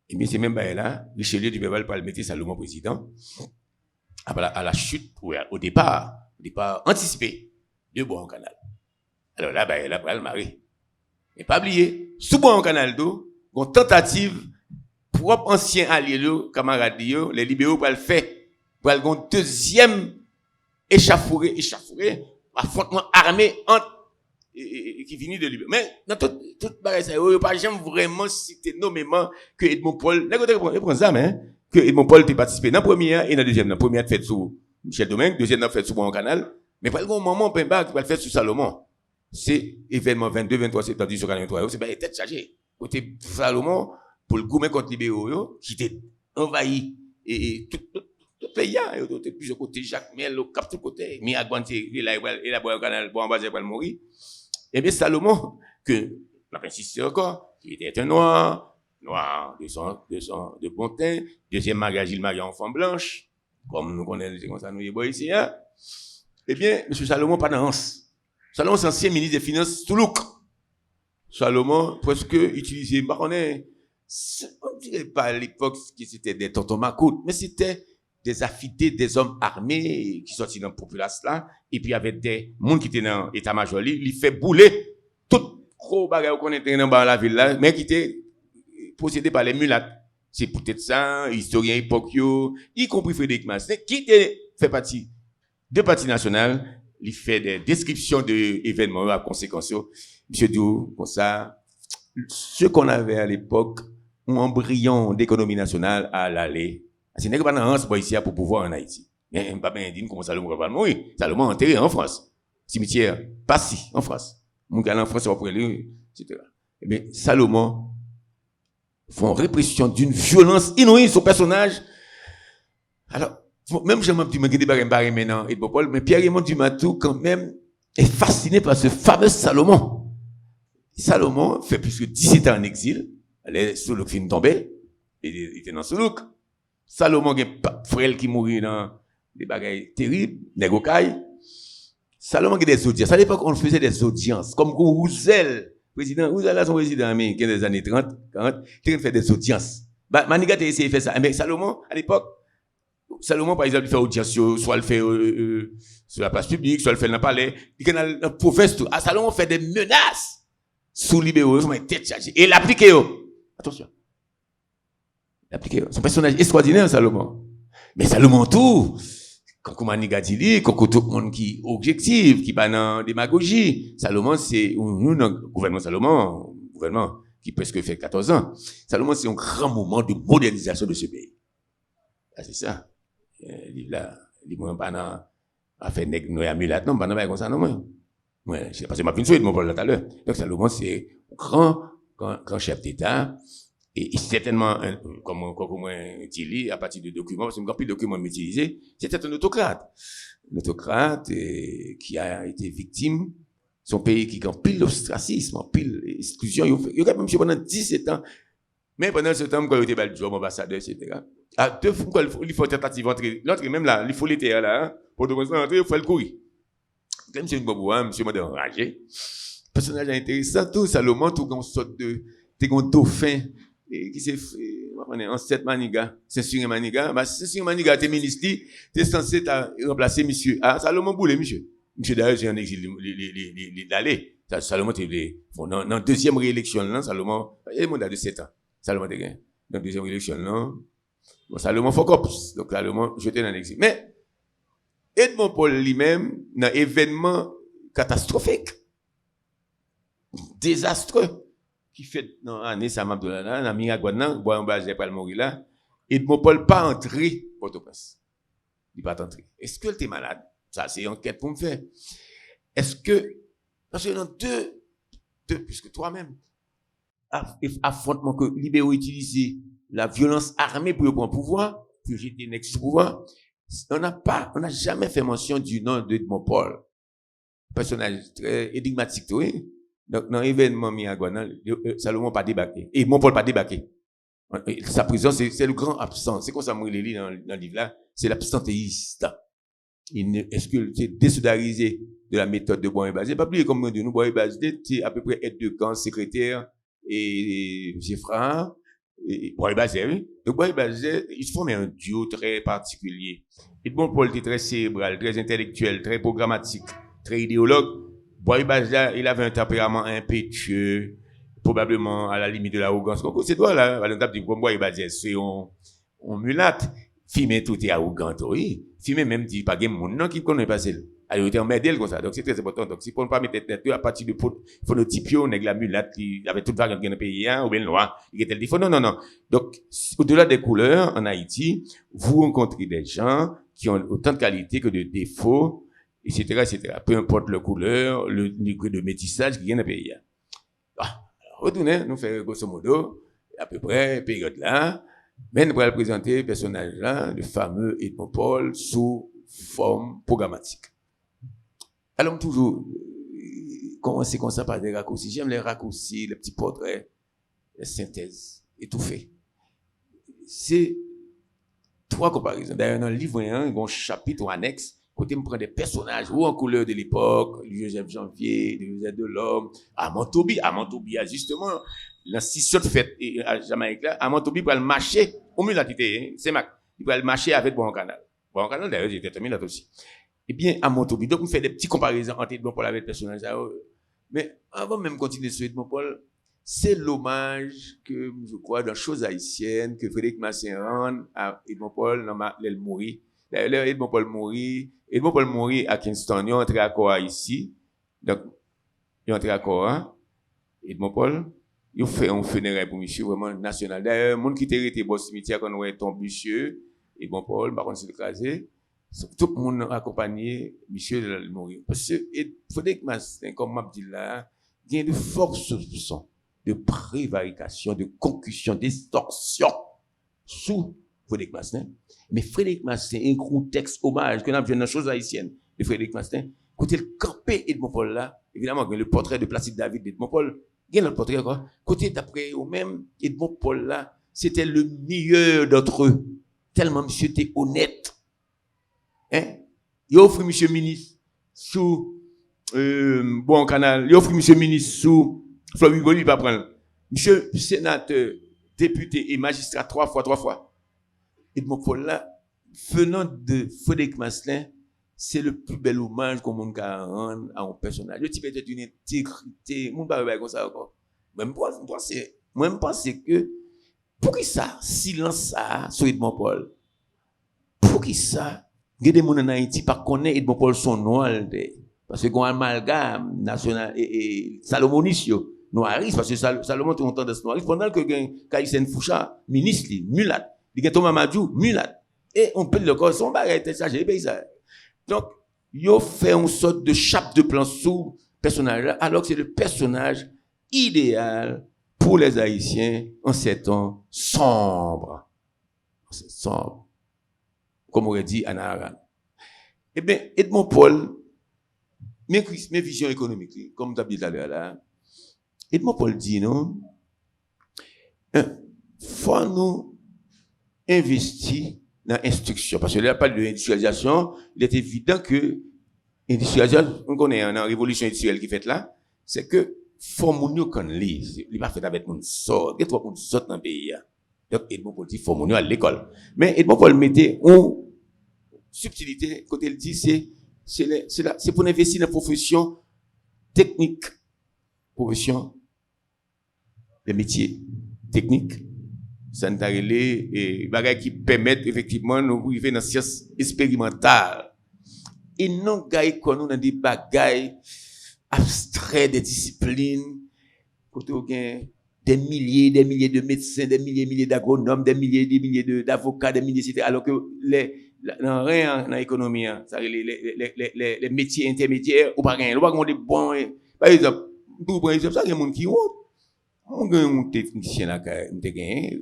Et bien, c'est même là, Richelieu du Béval pour le mettre Salomon président, à la chute, au départ anticipé, de Bois-en-Canal. Alors là, là, pour le mari. Et pas oublier, sous Bois-en-Canal d'eau, une tentative, propre ancien allié, camarade, les libéraux pour le faire, pour le deuxième échauffouré, affrontement armé entre qui finit de libérer. Mais dans tout bagage ça, yo pas jamais vraiment cité nommément que Edmond Paul, prend ça mais que Edmond Paul t'est participé dans première et dans deuxième. Dans première fait sous Michel Domingue, deuxième fait sous Bon Canal, mais pas le bon moment Pemba qui va le faire sous Salomon. C'est événement 22-23 septembre 1843, c'est pas tête chargée. Côté Salomon pour le gouvernement contre libéraux yo qui était envahi et tout pays a de plusieurs côtés Jacques Mel au cap tout côté mi aguanté et la Bon Canal Bon Basé pour mourir. Et bien Salomon que la insisté encore qui était un noir de bon teint, deuxième mariage il marie en femme blanche comme nous connaissons comme ça nous y ici hein. Eh bien monsieur Salomon pas dans Salomon c'est ancien ministre des finances Toulouk. Salomon presque utilisé on dirait pas à l'époque que c'était des tontons macoutes mais c'était des affidés des hommes armés qui sortaient dans la population là et puis avec des monde qui étaient dans état-major il fait bouler tout gros bagage qu'on était dans la ville là mais qui était possédé par les mulattes. C'est peut-être ça historien époque y compris Frédéric Massin qui était fait partie de parti national, il fait des descriptions de événements à conséquences. Monsieur Dou, comme ça, ce qu'on avait à l'époque, un embryon d'économie nationale à l'aller. Ce n'est pas dans un ici pour pouvoir en Haïti. Mais pas bien dit comment Salomon va mourir. Salomon enterré en France. Cimetière Passy en France. Mon gars en France après lui, etc. Eh bien, Salomon font répression d'une violence inouïe son personnage. Alors, même Jean-Marc Dumas qui débarque maintenant et Paul, mais Pierre-Raymond Dumas tout quand même est fasciné par ce fameux Salomon. Salomon fait plus que 17 ans en exil. Elle est sous le film tombé. Il était dans Soulouk. Salomon a un frère qui mourit dans des bagailles terribles, négocailles. Salomon a des audiences. À l'époque, on faisait des audiences. Comme Roussel, président, Roussel a son président américain des années 30, 40, qui fait des audiences. Manigat a essayé de faire ça. Mais Salomon, à l'époque, Salomon, par exemple, il fait audience, soit il fait sur la place publique, soit il fait dans le palais. Il fait dans la province, tout. Salomon fait des menaces sous libéraux, ils ont une tête chargée. Et il applique. Attention. Il applique. Son personnage extraordinaire, Salomon. Mais Salomon, tout, quand Manigat dit, quand tout le monde qui est objectif, qui pas dans démagogie. Salomon, c'est, nous, dans le gouvernement Salomon, gouvernement qui presque fait 14 ans. Salomon, c'est un grand moment de modernisation de ce pays. Ah, c'est ça. Là, il m'a pas dans fait nèg noya mulat non pas dans comme ça non moi. Ouais, c'est parce que m'a vinn souhaiter mon Paul là tout à l'heure. Donc Salomon c'est grand chef d'État et certainement comme moi dit à partir de documents parce que me plus de documents utilisés, c'était un autocrate. Un autocrate qui a été victime son pays qui en pile l'ostracisme, en pile exclusion, il a même pendant 17 ans. Mais pendant ce temps quand il était bel job ambassadeur etc. À deux fois, il faut tentative entrer. L'entrée, même là, il faut l'été là, hein. Pour de entrer, il faut le courir. Comme c'est une bobo, hein, monsieur m'a enragé. Personnage intéressant, tout, Salomon, tout, comme sorte de, t'es un dauphin, qui s'est, en 7 maniga, c'est sur un maniga, bah, c'est sur un maniga, t'es ministre, t'es censé remplacer monsieur, ah, Salomon Boulé, monsieur. Monsieur d'ailleurs, j'ai un exil, d'aller. Salomon, t'es, dans deuxième réélection, là, Salomon, il y a un mandat de 7 ans. Salomon, t'es gagné. Dans deuxième réélection, là, bon, Salomon Focus, donc Salomon jeté dans l'exil. Mais, Edmond Paul lui-même, dans événement catastrophique, désastreux, qui fait dans l'année Samabdoula, dans Miragouana, Bois-en-Bas, j'ai pas le mourir là, Edmond Paul pas entré Port-au-Prince. Il pas entré. Est-ce que t'es malade? Ça, c'est une enquête pour me faire. Est-ce que, parce que dans deux, puisque toi-même, affrontement que libéraux utilisent la violence armée pour prendre pouvoir, pour jeter l'ex pouvoir, on n'a jamais fait mention du nom d'Edmond Paul. Personnage très énigmatique, oui. Donc, dans l'événement Miragouana, Salomon pas débarqué. Et Edmond Paul pas débarqué. Sa prison, c'est le grand absent. C'est comme ça, moi, il dans le livre là. C'est l'absentéiste. Est-ce que c'est désolidarisé de la méthode de Bois-en-Basé? Pas plus comme de nous, Bois-en-Basé, c'est à peu près aide de camp, secrétaire, et Gefra, et Bois-en-Basé, oui. Donc, Bois-en-Basé, ils se forment un duo très particulier. Edmond Paul était très cérébral, très intellectuel, très programmatique, très idéologue. Bois-en-Basé, il avait un tempérament impétueux, probablement à la limite de l'arrogance. C'est toi, là, à l'étape du Bois-en-Basé, c'est un mulâtre. Filmer tout est arrogant, oui. Filmer même dit pas game monde non qui connaît pas celle. Alors, il était emmerdé comme ça. Donc, c'est très important. Donc, si on ne pas mettre tête à partir de phonotypio, nèg la mulâtre qui avait toute vague dans le pays, ou bien le noir, il était le non, non, non. Donc, au-delà des couleurs, en Haïti, vous rencontrez des gens qui ont autant de qualités que de défauts, etc., etc. Peu importe leur couleur, le niveau de métissage qui vient dans le pays. Alors, retournez, nous faisons grosso modo, à peu près, période là, mais nous allons présenter le personnage là, le fameux Edmond Paul, sous forme programmatique. Alors, toujours, commencer comme ça par des raccourcis. J'aime les raccourcis, les petits portraits, les synthèses, étouffées. C'est 3 comparaisons. D'ailleurs, dans le livre, il y a un chapitre ou annexe, côté me prend des personnages, ou en couleur de l'époque, Joseph Janvier, Joseph Delorme, Amantoubi, justement, dans 6 autres fêtes à Jamaïque là, Amantoubi pour le marcher, au milieu de la tité, c'est Mac, il pour le marcher avec Bon Canal. Bon Canal, d'ailleurs, j'étais terminé là aussi. Eh bien, à Montaubi. Donc, on fait des petits comparaisons entre Edmond Paul avec le personnage. Mais avant même de continuer sur Edmond Paul, c'est l'hommage que, je crois, dans Choses haïtiennes, que Frédéric Massin rend à Edmond Paul dans l'El Mouri. D'ailleurs, Edmond Paul mourit à Kingston. Il est entré à Cora ici. Donc, il est entré à Cora. Edmond Paul, il fait un funéraire pour monsieur vraiment national. D'ailleurs, le monde qui était au cimetière quand on est tombé, monsieur, Edmond Paul, par contre, c'est écrasé. Tout le monde a accompagné monsieur de la mourir. Parce que, Frédéric Massin, comme m'a dit là, il y a de fortes soupçons de prévarication, de concussion, d'extorsion sous Frédéric Massin. Mais Frédéric Massin, un contexte hommage que nous avons vu dans les choses haïtiennes de Frédéric Massin, côté le campé Edmond Paul là, évidemment, le portrait de Placide David d'Edmond Paul, il y a le portrait quoi. Côté d'après eux même, Edmond Paul là, c'était le meilleur d'entre eux. Tellement monsieur était honnête. Hein? Il offre monsieur ministre sous Bon Canal, il offre monsieur ministre sous Fleury Goli, pas prendre. Monsieur sénateur, député et magistrat 3 fois. Edmond Paul là, venant de Frédéric Massin, c'est le plus bel hommage qu'on monde peut rendre à un personnage. Le type était d'une intégrité, mon pas comme ça encore. Moi je pense que pour qui ça silence ça sur Edmond Paul? Pour qui ça? Il y a des gens en Haïti qui ne connaissent Edmond Paul son nom. Parce que quand on amalgame national et Salomonis, noiris, parce que Salomon a tendance noiris, pendant que Kaïsen Foucha, ministre, mulat, il y a Thomas Madjou, mulat. Et on peut le corps, son bagage était chargé, les paysages. Donc, il a fait une sorte de chape de plan sous personnage, alors que c'est le personnage idéal pour les Haïtiens en ces temps sombres. Sombre. Comme aurait dit Anna Aran. Eh bien, Edmond Paul, mes visions économiques, comme tu as dit tout à l'heure là, Edmond Paul dit, non, faut nous investir dans l'instruction. Parce que là, pas de l'industrialisation, il est évident que l'industrialisation, on connaît une révolution industrielle qui est faite là, c'est que faut nous qu'on lit. Il va faire avec mon sort. Il y a 3 personnes qui sortent dans le pays. Donc, Edmond Paul dit, faut nous à l'école. Mais Edmond Paul mettait une subtilité, quand il dit, c'est pour investir dans la profession technique, profession des métiers techniques, sanitaires et bagages qui permettent effectivement de nous arriver dans la science expérimentale. Et non, gagne qu'on nous dans des bagages abstraits, des disciplines, côté des milliers de médecins, des milliers d'agronomes, des milliers d'avocats, des milliers etc. Alors que dans rien dans l'économie, les métiers intermédiaires, ou pas rien, ou pas des bons. Par exemple, pour exemple, ça, il y a des gens qui ont un technicien là,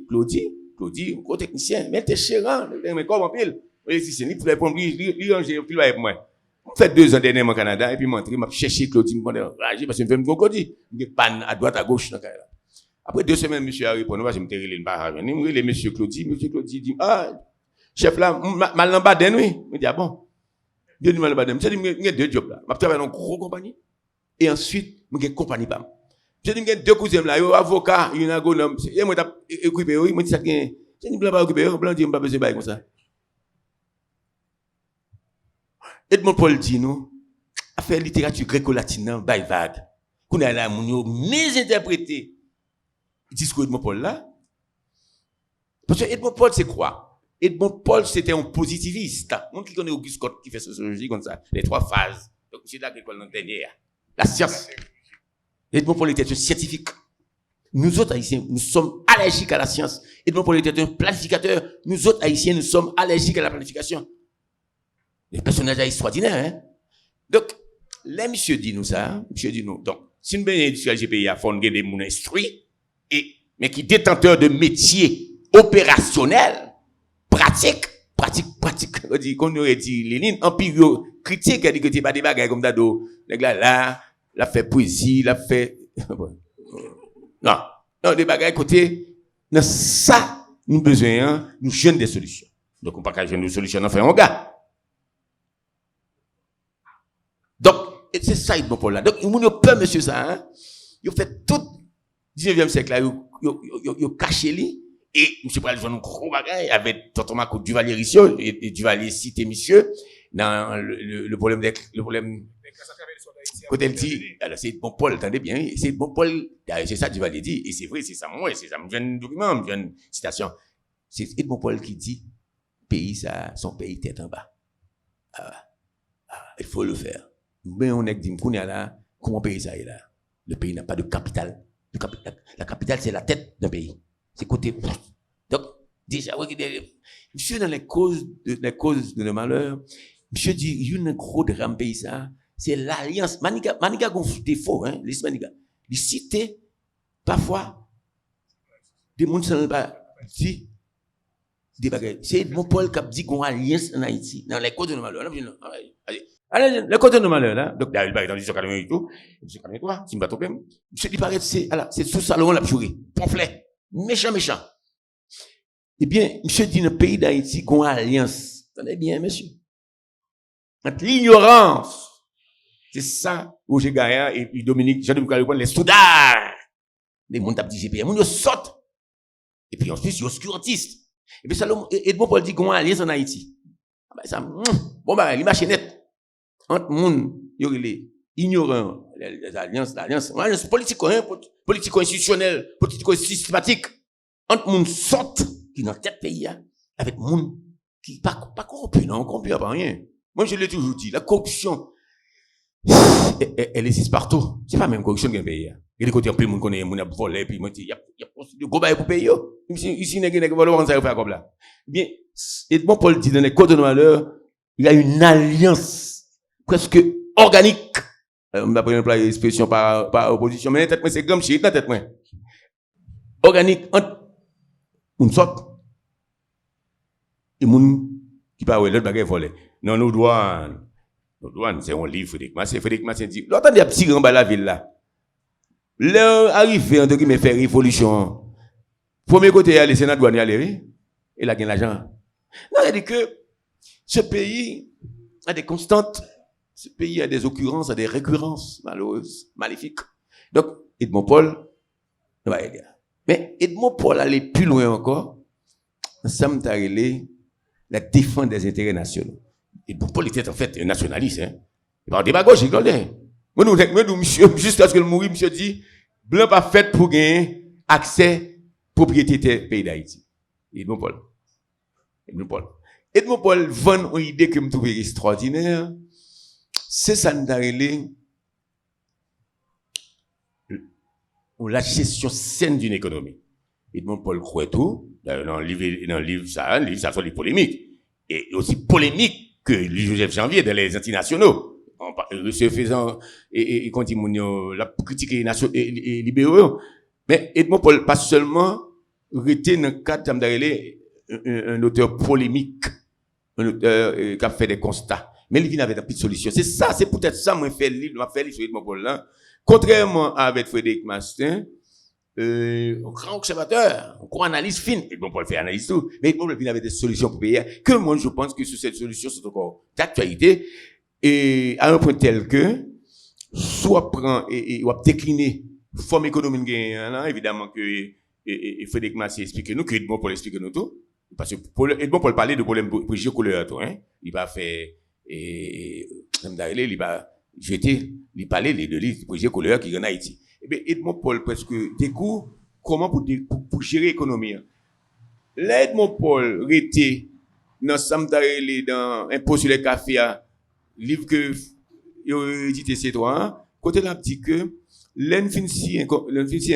Claudie, un technicien, mais t'es chérant, mais comment pile? Il pouvait prendre, il ranger, il va avec moi. Fait 2 ans dernièrement au Canada, et puis montré, m'a cherché Claudie, m'a ranger parce que je me fais Claudie. Il panne à droite, à gauche, dans le cas là. Après 2 semaines, monsieur a répondu, je me suis dit, il me dit, monsieur Claudie dit, chef là, mal en bas d'un, oui. Il me dit, bon. Dieu dit mal en bas d'un. Il y a 2 jobs là. Je travaille dans une grosse compagnie. Et ensuite, il y a une compagnie, bam. Je dis, il y a 2 cousins là, il y a un avocat, il y a un agronome. Il y a un équipé, il me dit, ça vient. Je dis, blanc pas occupé, blanc dit, il m'a pas besoin de comme ça. Edmond Paul dit, nous, affaire littérature gréco-latine, by vague. Qu'on a là, nous, mésinterprété. Discours Edmond Paul là. Parce que Edmond Paul, c'est quoi? Edmond Paul, c'était un positiviste. On qui connaît Auguste Comte qui fait sociologie comme ça, les 3 phases. Donc, c'est là l'école dans dernière. La science. Edmond Paul était un scientifique. Nous autres Haïtiens, nous sommes allergiques à la science. Edmond Paul était un planificateur. Nous autres Haïtiens, nous sommes allergiques à la planification. Les personnages extraordinaires, hein. Donc, là, monsieur dit nous ça, monsieur dit nous. Donc, si nous venons industriel GPI à fond, des gens instruits, mais qui détenteurs de métiers opérationnels, pratiques. On dit, qu'on aurait dit, Lénine, empire critique, elle dit que t'es pas des bagages comme d'ado. Là, la fait poésie, la fait, non, des bagages côté, dans ça, nous besoin, hein, nous jeunes des solutions. Donc, on ne peut pas jeune des solutions, on fait un gars. Donc, c'est ça, il bon là. Donc, il y a peur, monsieur, ça, hein. Il fait tout 19e siècle, là, il a caché lui. Et, monsieur Pral, je un gros bagage avec Tonton Marco Duvalier Rissio, et Duvalier cité, monsieur, dans le problème côté le dit, alors c'est bon Paul, attendez bien, c'est bon Paul, c'est ça Duvalier dit, et c'est vrai, c'est ça, moi, c'est ça, je viens de document, je viens de citation. C'est bon Paul qui dit, pays, ça, son pays tête en bas. Il faut le faire. Mais on est dit, là, comment pays ça est là? Le pays n'a pas de capital. La capitale, c'est la tête d'un pays. C'est côté. Donc, déjà, monsieur, dans les causes de nos malheurs, monsieur dit, il y a un gros drame pays ça, c'est l'alliance. Maniga gonfle des faux, hein, les Maniga. Les cités, parfois, des gens ne pas dit, des bagages. C'est mon Paul qui a dit qu'on a une alliance en Haïti, dans les causes de nos malheurs. Allez, les causes de nos malheurs, là. Donc, il va dans 1888 et tout, 1883, si je ne me trompe pas, monsieur dit, paraît, c'est sous salon, la purée, pamphlet. Méchant. Eh bien, monsieur dit, le pays d'Haïti, qu'on a alliance. Attendez bien, monsieur. Entre l'ignorance. C'est ça, Roger Gaillard et Dominique, Jean-Dominique Calipon, les soudards. Les gens qui disent, les gens sautent. Et puis ensuite, ils sont oscurantistes. Et puis, Edmond Paul dit qu'on a alliance en Haïti. Ah ben, ça, bon, bah, l'image est nette. Entre monde, il y a les ignorants, les alliances, l'alliance politico-institutionnelle, politico-systématique, entre monde sorte, qui dans tête pays, avec monde qui pas corrompu, non, corrompu pas rien. Moi, je l'ai toujours dit, la corruption, elle existe partout. C'est pas même corruption qu'un pays. Il y a des côtés, un peu, monde connaît, monde a volé, puis, il y a de gros bails pour payer, ici, il y a des voleurs, on s'est fait comme là. Bien, Edmond Paul dit, dans les codes de nos malheurs, il y a une alliance presque organique. On va prendre l'expression par opposition, mais tête moi c'est comme shit, tête moi. Organique entre une sorte et moun qui pas l'autre bagage volé. Non, nos douanes, c'est un livre Frédéric Massé dit. L'autre des petits grands la ville là. Là arrivé en qui me fait révolution. Premier côté aller Sénat douane y aller et là gagne l'argent. Non, il dit que ce pays a des constantes. Ce pays a des occurrences, a des récurrences malheureuses, maléfiques. Donc, Edmond Paul, mais Edmond Paul allait plus loin encore. Ensemble, la défense des intérêts nationaux. Edmond Paul était en fait un nationaliste, hein. Il parle démagogique, moi, nous, monsieur, jusqu'à ce que le mourir, monsieur dit, blanc pas fait pour gagner accès, propriété du pays d'Haïti. Edmond Paul vend une idée que je trouve extraordinaire. C'est ça nous la gestion saine d'une économie. Edmond Paul croit tout, dans le livre, ça soit des polémiques. Et aussi polémique que Joseph Janvier dans les antinationaux. Se faisant, et quand il la critique et libéraux. Mais Edmond Paul, pas seulement, était dans le cadre un auteur polémique, un auteur qui a fait des constats. Mais il vient avec une petite solution. C'est ça, c'est peut-être ça, moi, fait le livre sur Edmond Paul là. Contrairement avec Frédéric Mastin, un grand observateur, un grand analyste fine. Edmond Paul fait analyse tout. Mais Edmond Paul vient avec des solutions pour payer. Que moi, je pense que sur cette solution, c'est encore d'actualité. Et à un point tel que, soit prend et décliner forme économique, évidemment que, Frédéric Mastin explique nous, que Edmond Paul explique nous tout. Parce que Edmond Paul parlait de problème préjugé couleur, tout, hein. Il va faire, il va jeter, il parlait de préjugé couleur qui est en Haïti. Eh bien, Edmond Paul presque découvre comment pour gérer l'économie. Là, Edmond Paul était dans Samtarelli, dans Impôt sur les cafés, livre que yo édité c'est toi, côté là dit que l'enfinci un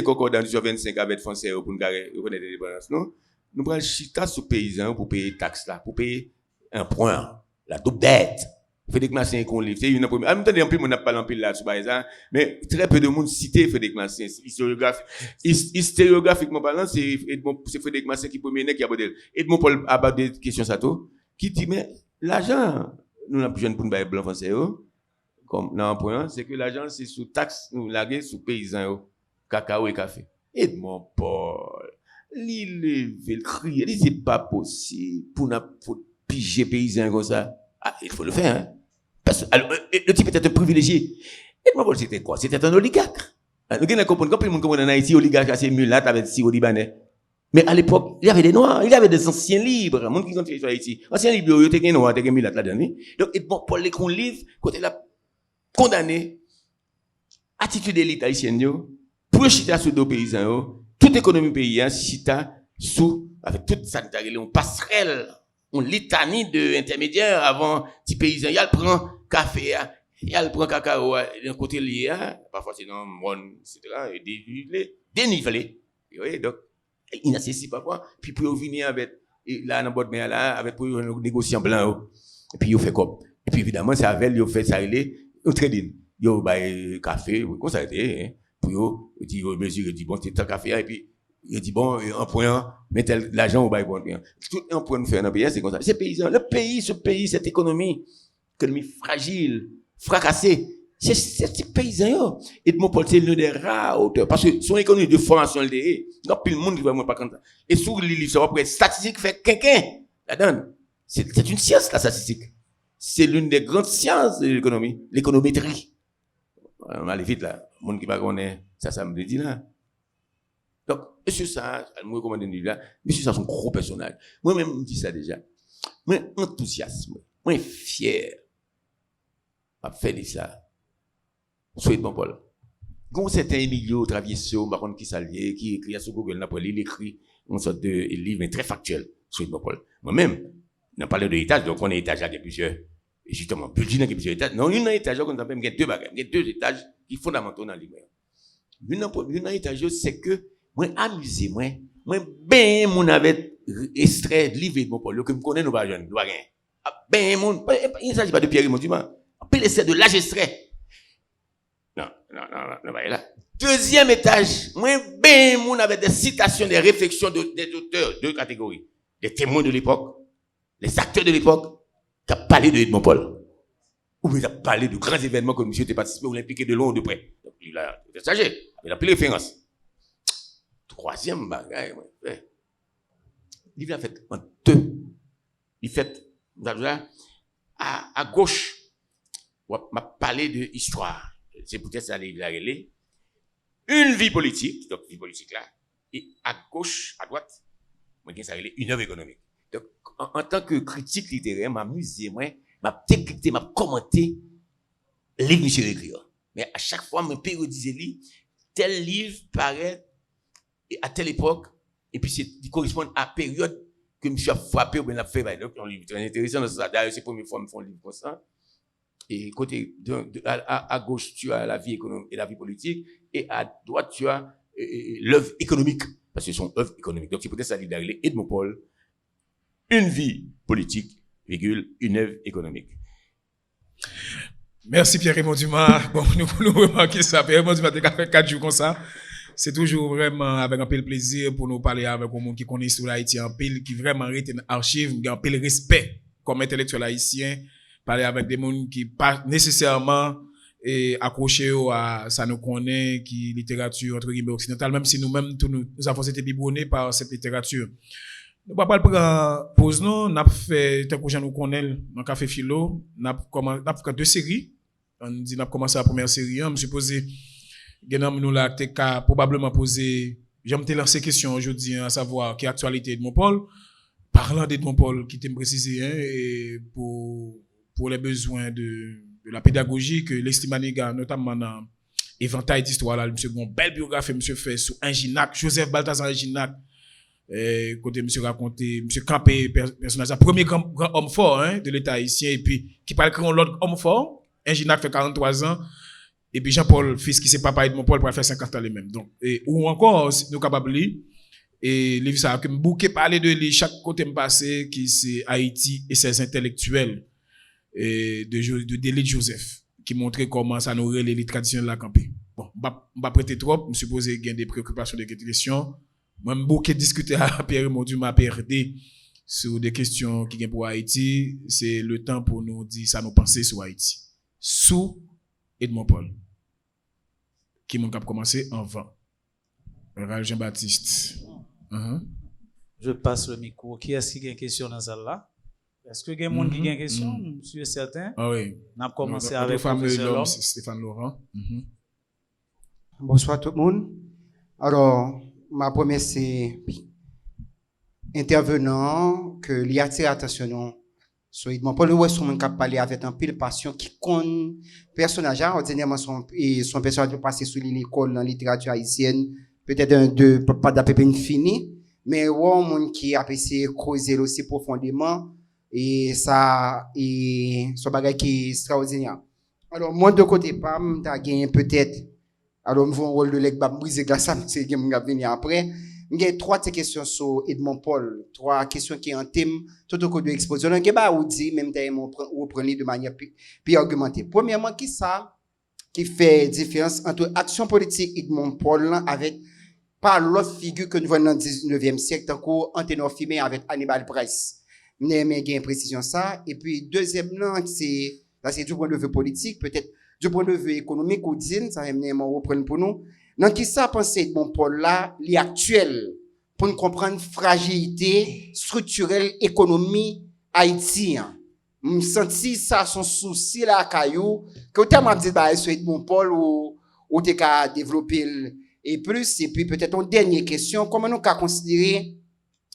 concordant sur 25 avec français pour nous connaître les dépendances non nous prenons chita sur paysan pour payer taxe là pour payer un point la double dette Frédéric Massin qu'on livre c'est une première en même temps en plus on n'a pas l'empile là sur ça mais très peu de monde cité Frédéric Massin historiographiquement parlant c'est Frédéric Massin qui premier qui a abordé Edmond Paul a abordé question ça tout qui dit mais l'argent nous n'a plus jeune pour nous bailler blanc français comme dans un point, c'est que l'argent c'est sous taxe nous laguer sous paysans cacao et café. Edmond Paul, il levé le cri, il dit c'est pas possible pour piger paysans comme ça. Ah, il faut le faire hein. Alors, le type était un privilégié. Edmond Paul c'était quoi? C'était un oligarque. Nous avons compris quand tout le monde comprend en Haïti oligarque c'est mulâtre avec sirop libanais. Mais à l'époque, il y avait des noirs, il y avait des anciens libres, monde qui sont sur Haïti. Anciens libres, il y avait des noirs, il y avait des mulâtres là-dedans. Donc Edmond Paul les qu'on livre côté là condamné attitude d'élite haïtienne yo pour chita sous deux paysans toute économie pays chita sous avec toute sanitaire on passerelle on litanie de intermédiaires avant petit paysan il prend café il prend cacao d'un côté lié parfois c'est dans monde etc et dénivelé oui donc inaccessible parfois puis pour venir avec là dans bord mer là avec pour négociant blanc et puis il fait comme et puis évidemment c'est avec il fait ça au trading yo bay café comme ça été pour yo dit mesure dit bon c'est tant café et puis il dit bon en point mettre l'argent au bay bon tout en point faire dans pays c'est comme ça c'est paysan le pays ce pays cette économie fragile fracassée c'est paysan yo Edmond Paul c'est l'un des rares auteurs parce que son économie de formation le dé donc puis le monde vraiment pas content et sur les livres ça après statistique fait quinquin là-dedans c'est une science la statistique. C'est l'une des grandes sciences de l'économie, l'économétrie. On va aller vite là. Le monde qui va connaître, ça me dit là. Donc, monsieur ça, je me recommande un livre là. Monsieur ça, c'est un gros personnage. Moi-même, je me dis ça déjà. Moi, enthousiasme. Moi, fier. Je fais ça. Soyez bon, Paul. Quand c'est un Emilio Travieso, par contre, qui s'allie, qui écrit sur Google, il écrit une sorte de livre, mais très factuel. Soyez bon, Paul. Moi-même, on a parlé de l'étage, donc on est étage avec plusieurs, justement, building avec plusieurs étages. Non, une étage, on a même deux bagages, il y a deux étages qui sont fondamentaux dans l'image. Une étage, c'est que, moi, amusé, moi, ben, mon avait extrait de livre de mon Paul, que me connaît, nous pas jeunes, nous pas rien. Ben, mon, il ne s'agit pas de Pierre Raymond Dumas. Appelez l'essai de l'âge extrait. Non, pas là. Deuxième étage, moi, ben, mon avait des citations, des réflexions des auteurs, deux catégories. Des témoins de l'époque, les acteurs de l'époque, qui ont parlé de Edmond Paul. Ou bien, qui ont parlé de grands événements que monsieur était participé ou l'impliqué de loin ou de près. Donc, il a été sagé. Il a pris référence. Troisième bagage, il a fait en deux. Il fait, à gauche, m'a parlé de histoire. C'est peut-être ça, il a relé. Une vie politique, donc vie politique là, et à gauche, à droite, moi, ça relé une œuvre économique. Donc, en tant que critique littéraire, m'amuser, m'a décrypté, m'a commenté, livre monsieur écrire. Mais à chaque fois, me périodiser livre, tel livre paraît à telle époque, et puis il correspond à la période que monsieur a frappé ou bien a fait. Donc, un livre très intéressant dans ça. D'ailleurs, c'est la première fois que je fais un livre comme ça. Et côté, à gauche, tu as la vie économique et la vie politique, et à droite, tu as l'œuvre économique, parce que c'est son œuvre économique. Donc, c'est peut-être ça, l'idée d'arriver Edmond Paul, une vie politique, virgule, une œuvre économique. Merci Pierre Raymond Dumas. Bon, nous remarquons ça. Pierre Raymond Dumas, t'as fait 4 jours comme ça. C'est toujours vraiment avec un peu de plaisir pour nous parler avec un monde qui connaît sur l'Haïti, un peu qui vraiment reste une archive, un peu de respect comme intellectuel haïtien, parler avec des gens qui pas nécessairement accrochés à ça nous connaît, qui littérature entre guillemets occidentale, même si nous-mêmes nous avons été biberonnés par cette littérature. Nous ne pouvons pas prendre pause, non. Nous avons fait, tant que nous connaissons, dans Café Philo, nous avons fait 2 séries. On dit, nous avons commencé la première série. Je suppose, nous là, probablement posé, j'ai lancé question aujourd'hui, à savoir, quelle actualité Edmond Paul. Parlant d'Edmond Paul, qui t'a précisé, et pour les besoins de la pédagogie, que l'Estimaniga, notamment dans Éventail d'histoire, là, monsieur, une belle biographie, monsieur fait sur Inginac, Joseph Balthazar Inginac, Côté monsieur raconté, monsieur Campé, personnage, premier grand homme fort, hein, de l'État haïtien, et puis, qui parle comme l'autre homme fort, un Ginac fait 43 ans, et puis Jean-Paul, fils qui c'est papa Edmond Paul, pour faire 50 ans les mêmes. Donc, ou encore, nous capables de lire, et les ça, que me bouquet parler de lui, chaque côté me passé, qui c'est Haïti et ses intellectuels, de Délit Joseph, qui montrait comment ça nous relève les traditions de la campé. Bon, pas prêter trop, me suppose qu'il y a des préoccupations, des questions. Moi, je beaucoup discuter à Pierre Mondu m'a perdu sur des questions qui viennent pour Haïti. C'est le temps pour nous dire ça, nous penser sur Haïti. Sous Edmond Paul, qui m'a commencé en vent. Jean-Baptiste. Je passe le micro. Qui est-ce qui a une question dans celle-là? Est-ce que il y a des gens qui ont une question? Je suis certain. Ah oui. On a commencé Le avec fameux professeur l'homme, Lhomme. c'est Stéphane Laurent. Bonsoir tout le monde. Alors, ma première c'est intervenant que l'y attire attention sur Edmond Paul. Où est-ce qu'on peut parler avec un pile passion qui connaît personnage ordinairement son personnage passé sur l'école dans la littérature haïtienne, peut-être un deux pas d'APP fini, mais ouais monde qui a essayé creuser aussi profondément et ça et son bagage qui est extraordinaire. Alors moi de côté pas m'ta gagné peut-être alors, je vais un rôle de l'Egba briser glace, c'est ce qui va venir après. J'ai trois questions sur Edmond Paul, trois questions qui ont un thème, tout au cours de l'exposition. Donc, ou dit, même ou prenez de manière plus argumentée. Premièrement, qui ça, qui fait différence entre action politique Edmond Paul avec, par l'autre figure que nous voyons dans le 19e siècle, tant qu'Anténor Fimé avec Hannibal Price. Mais j'ai une précision ça. Et puis, deuxièmement, c'est du point de vue politique, peut-être, du point de vue économique ou d'île, ça va me reprendre pour nous. Donc, qui ça penser de mon Paul là, l'actuel, pour nous comprendre fragilité structurelle économie haïtienne. Me senti ça son souci là caillou que tellement dit bah sur Edmond Paul ou t'es qu'à développer et plus et puis peut-être une dernière question comment nous qu'à considérer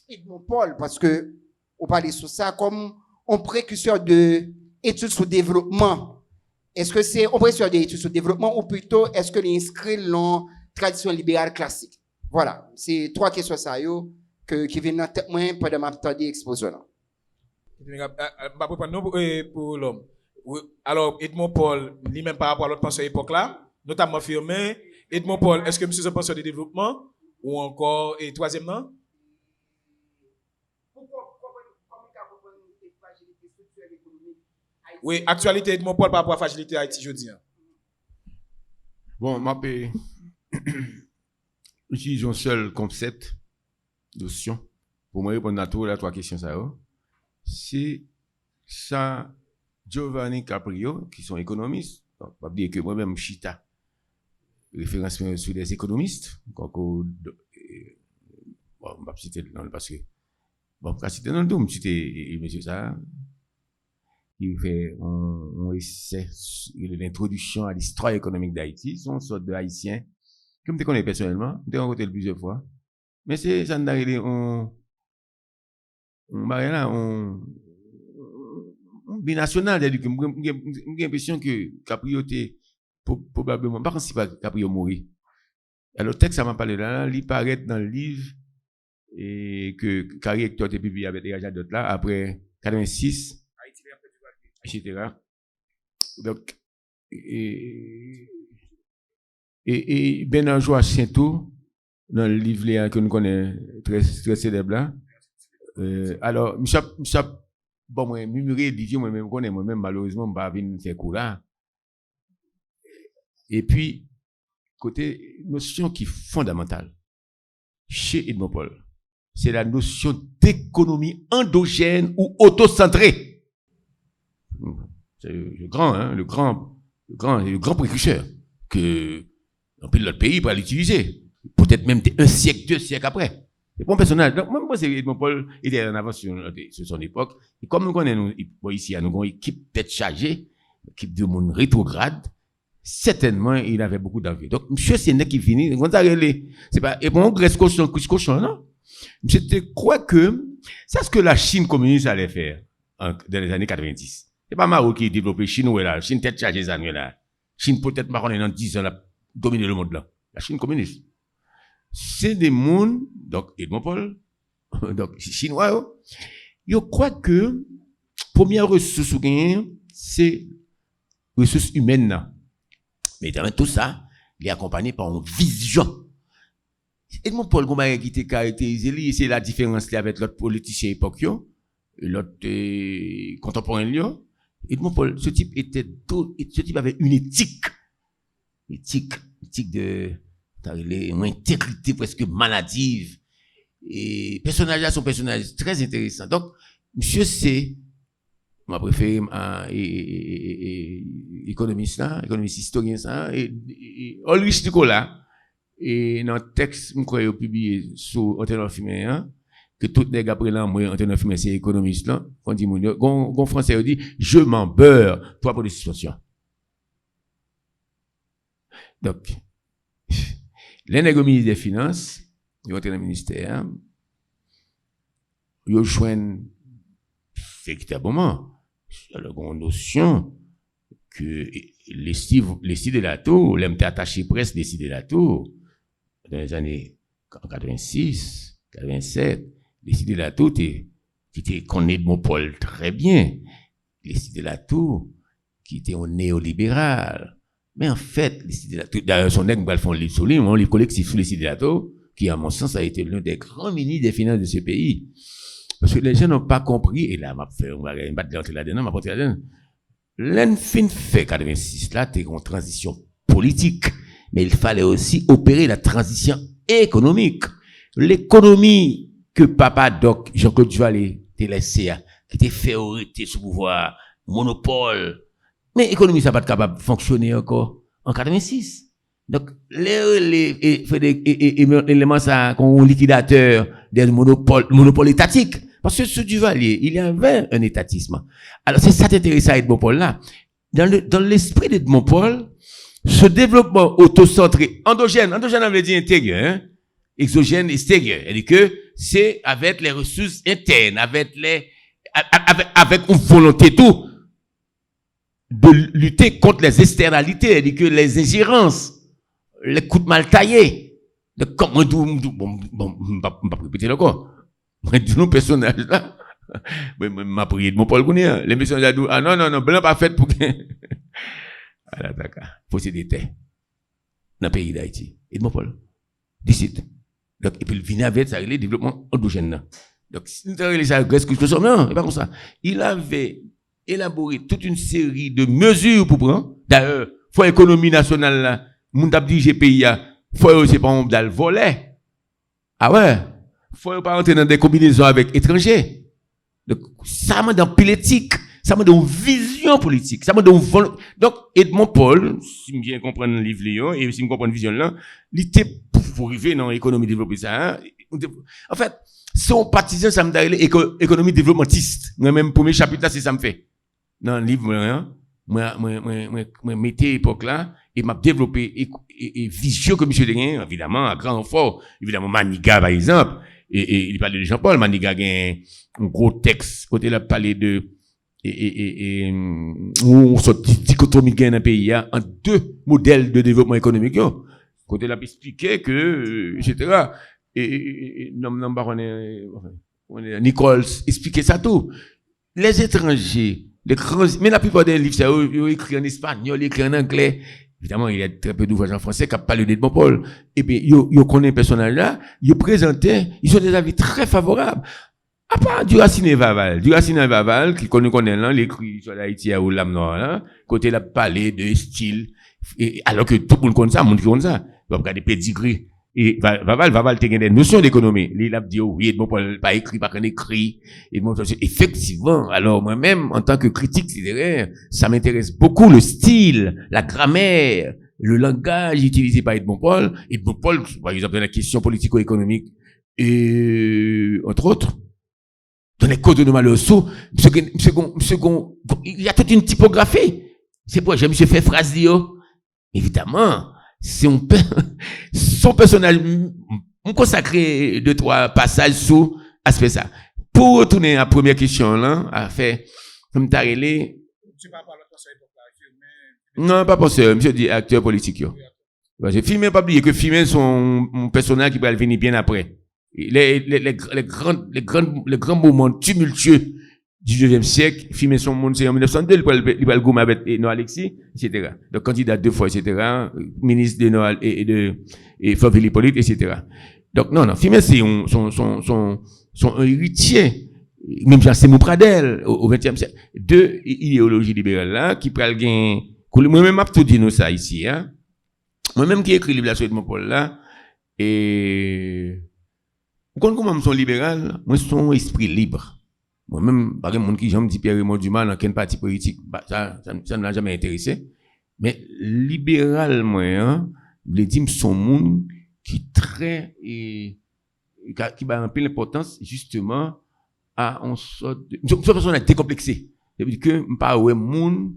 Edmond Paul parce que on parle sur ça comme un précurseur de études sur développement. Est-ce que c'est un précurseur d'études sur développement ou plutôt est-ce que l'inscrit dans tradition libérale classique? Voilà, c'est trois questions ça yo qui viennent dans tête moi pendant ma temps d'exposition. Pour l'homme. Alors, Edmond Paul, lui-même par rapport à l'autre penseur à l'époque là, notamment affirmé, Edmond Paul, est-ce que monsieur est un penseur de développement ou encore, et troisièmement? Oui, actualité Edmond Paul par rapport à la fragilité Haïti, je dis. Bon, ma paix. J'utilise un seul concept, notion, pour me répondre à toutes les trois questions. C'est ça, Giovanni Caprio, qui sont économistes. Donc, on va dire que moi-même, Chita, référence sur des économistes. Bon, on va citer le nom parce que, bon, on va citer le nom, citer monsieur ça, qui fait un essai sur l'introduction à l'histoire économique d'Haïti. Sont une sorte de haïtien, comme tu connais personnellement, tu as rencontré plusieurs fois. Mais c'est ça, on binational, c'est-à-dire que j'ai l'impression que Caprio était probablement, par contre, si pas Caprio mourit. Alors, le texte, ça m'a parlé là, il paraît dans le livre, et que Carrie Hector était publié avec des d'autres là, après 86, etc. Donc, et Benanjoa Saintou, dans le livre là, que nous connaissons très célèbre là, alors, monsieur, bon, moi, murmuré, Didier, moi-même, moi-même, malheureusement, je ne vais pas faire coup là. Et puis, côté notion qui est fondamentale, chez Edmond Paul, c'est la notion d'économie endogène ou autocentrée. C'est le grand précurseur que, dans l'autre pays, va l'utiliser. Peut-être même un siècle, 2 siècles après. C'est bon personnage. Donc, moi, c'est Edmond Paul, il était en avance sur son époque. Et comme nous connaissons, ici, nous avons une équipe tête chargée, une équipe de monde rétrograde, certainement, il avait beaucoup d'envie. Donc, monsieur, c'est un qui finit, c'est pas, et bon, graisse cochon, non? Monsieur, tu crois que, c'est ce que la Chine communiste allait faire, dans les années 90. C'est pas Maroc qui développé Chine, ou là, Chine tête chargée, ça, là. Chine peut-être, marron, dans 10 ans, là, dominer le monde, là. La Chine communiste. C'est des mondes, donc Edmond Paul, Donc, Chinois, je crois que première ressource c'est ressources humaines. Mais dans tout ça, il est accompagné par une vision. Edmond Paul Gombaye qui était caractérisé, c'est la différence avec l'autre politicien époque, l'autre contemporain. Edmond Paul, ce type avait une éthique de une intégrité presque maladive. Et personnage là, son personnage très intéressant. Donc, monsieur c'est ma préféré économiste historien ça et Ulrich Nicolas et dans le texte me crois publié sur Antenor Fumé que tout nèg après là moi Antenor Fumé c'est économiste là on dit gon français dit je m'en beurre toi pour des situations. Donc les nèg ministre des finances ils entrent dans le ministère ils joignent véritablement alors une notion que les styles de la tour l'aiment attaché presque les styles de la tour dans les années 86 87 les styles de la tour qui était connaît de mon Paul très bien les styles de la tour qui était un néolibéral mais en fait les styles de la tour d'ailleurs son nègre va font livre sur lui on livre collectif sur les styles de la tour qui à mon sens a été l'un des grands ministres des finances de ce pays. Parce que les gens n'ont pas compris, et là, on va rentrer là-dedans, m'a porté là-dedans. L'enfin fait 86, là, t'es une transition politique, mais il fallait aussi opérer la transition économique. L'économie que papa Doc, Jean-Claude Duvalier, t'es laissé, qui t'est fait arrêter sous pouvoir, monopole. Mais l'économie, ça va pas capable de fonctionner encore en 86. Donc, les éléments, ça, qu'on liquidateur des monopoles étatiques. Parce que ce Duvalier, il y avait un étatisme. Alors, c'est ça qui intéresse à Edmond Paul là. Dans l'esprit d'Edmond Paul, ce développement autocentré, endogène veut dire intérieur, exogène, extérieur. C'est-à-dire que c'est avec les ressources internes, avec une volonté tout, de lutter contre les externalités, c'est-à-dire que les ingérences, les coups de mal taillés. Donc, comment pas répéter encore. Moi, dis nous personnage là. M'a prié de mon Paul Gounia. Les personnages là, non, blanc pas fait pour que. Voilà, d'accord. Posséder terre. Dans le pays d'Haïti. Et de mon Paul. D'ici. Donc, et puis, il vient avec ça, le développement endogène là. Donc, si nous avons ça, qu'est-ce que je fais? Non, c'est pas comme ça. Il avait élaboré toute une série de mesures pour prendre. D'ailleurs, faut économie nationale là. Moun t'a dit pays faut c'est pas dans le volet. Ah ouais, faut pas entrer dans des combinaisons avec étrangers. Donc ça m'a dans politique, ça m'a dans vision politique, ça m'a dans donc Edmond Paul, si me bien comprendre le livre Léon et si me comprendre vision là, il était pour arriver dans l'économie développer ça. En fait, son partisan ça me donne économie développementiste. Moi même premier chapitre là c'est ça me fait. Dans le livre moi mettez époque là et m'a développé et vision que monsieur Deguen évidemment à grand renfort évidemment Maniga par exemple et il parlait de Jean-Paul Maniga a un gros texte côté là parler de où sorti dichotomie gain dans pays en deux modèles de développement économique côté là expliquer que etc. et non baronne Nichols expliquer ça tout les étrangers mais la plupart des livres, ils écrit en espagnol, ils écrit en anglais. Évidemment, il y a très peu d'ouvrages en français qui parlent d'Edmond Paul. Et bien, ils connaissent un personnage là, ils présentaient, ils ont des avis très favorables. À part Duracine Vaval, qui connaît là, l'écrit sur l'Haïti ou l'âme noire là, côté là, parler de style, et, alors que tout le monde connaît ça, monde qui connaît ça. Il va regarder pedigree. Et Vaval t'as des notions d'économie. Il a dit, oui, Edmond Paul pas écrit, pas qu'on écrit. Effectivement, alors moi-même, en tant que critique littéraire, ça m'intéresse beaucoup le style, la grammaire, le langage utilisé par Edmond Paul. Edmond Paul, par exemple, dans la question politico-économique, et entre autres, dans les codes de Malosso, il y a toute une typographie. C'est pourquoi j'aime monsieur fait phrase évidemment. C'est son personnage, on consacré 2-3 passages sous aspect ça. Pour retourner à la première question là, à faire, comme t'as relé. Non, pas penseur, monsieur dit acteur politique, yo. Parce que filmer, pas oublier que filmer son personnage qui va venir bien après. les grands moments tumultueux du 19e siècle, filmer son monde, c'est en 1902, il va le goût avec Noah Alexis, etc. Donc, candidat 2 fois, etc. Ministre de Noah et Faville Hippolyte, etc. Donc, non, filmer, c'est son héritier. Même Jean-Simon Pradel, au 20e siècle. Deux idéologies libérales là, qui prennent le gain. Moi-même, m'a tout dit nous ça ici, hein. Moi-même qui écrit le livre sur Edmond Paul là, et, comment je suis libéral, moi, je suis un esprit libre. Moi-même, par exemple, qui j'aime dit Pierre Raymond Dumas dans quel parti politique, bah, ça ne m'a jamais intéressé. Mais libéral, moi, hein, je dis, son monde qui très, qui va un peu l'importance, justement, à une sorte de, une personne décomplexée. C'est-à-dire que, pas ouais, monde,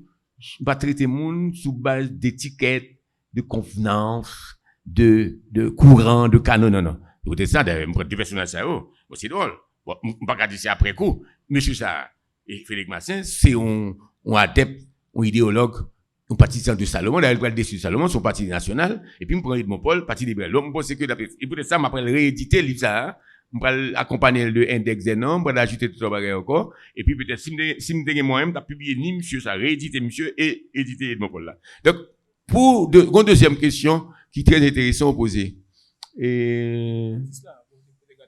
pas traiter monde sous base d'étiquette, de convenance, de courant, de canon, non. Écoutez ça, d'ailleurs, me deux personnages ça, oh, c'est drôle. Bon, on pas dire ça après coup. Monsieur ça, et Félix Massin, c'est un adepte, un idéologue, un partisan de Salomon, d'ailleurs, il va le déçu de Salomon, son parti national, et puis, me prend Edmond Paul, parti libéral. L'homme, c'est que, et pour ça, m'après rééditer le livre ça, je vais accompagner le index des noms, je vais ajouter tout ça encore, et puis peut-être, si je me moi-même, tu as publié ni monsieur ça, rééditer monsieur, et éditer Edmond Paul là. Donc, pour deuxième question, qui est très intéressante à poser.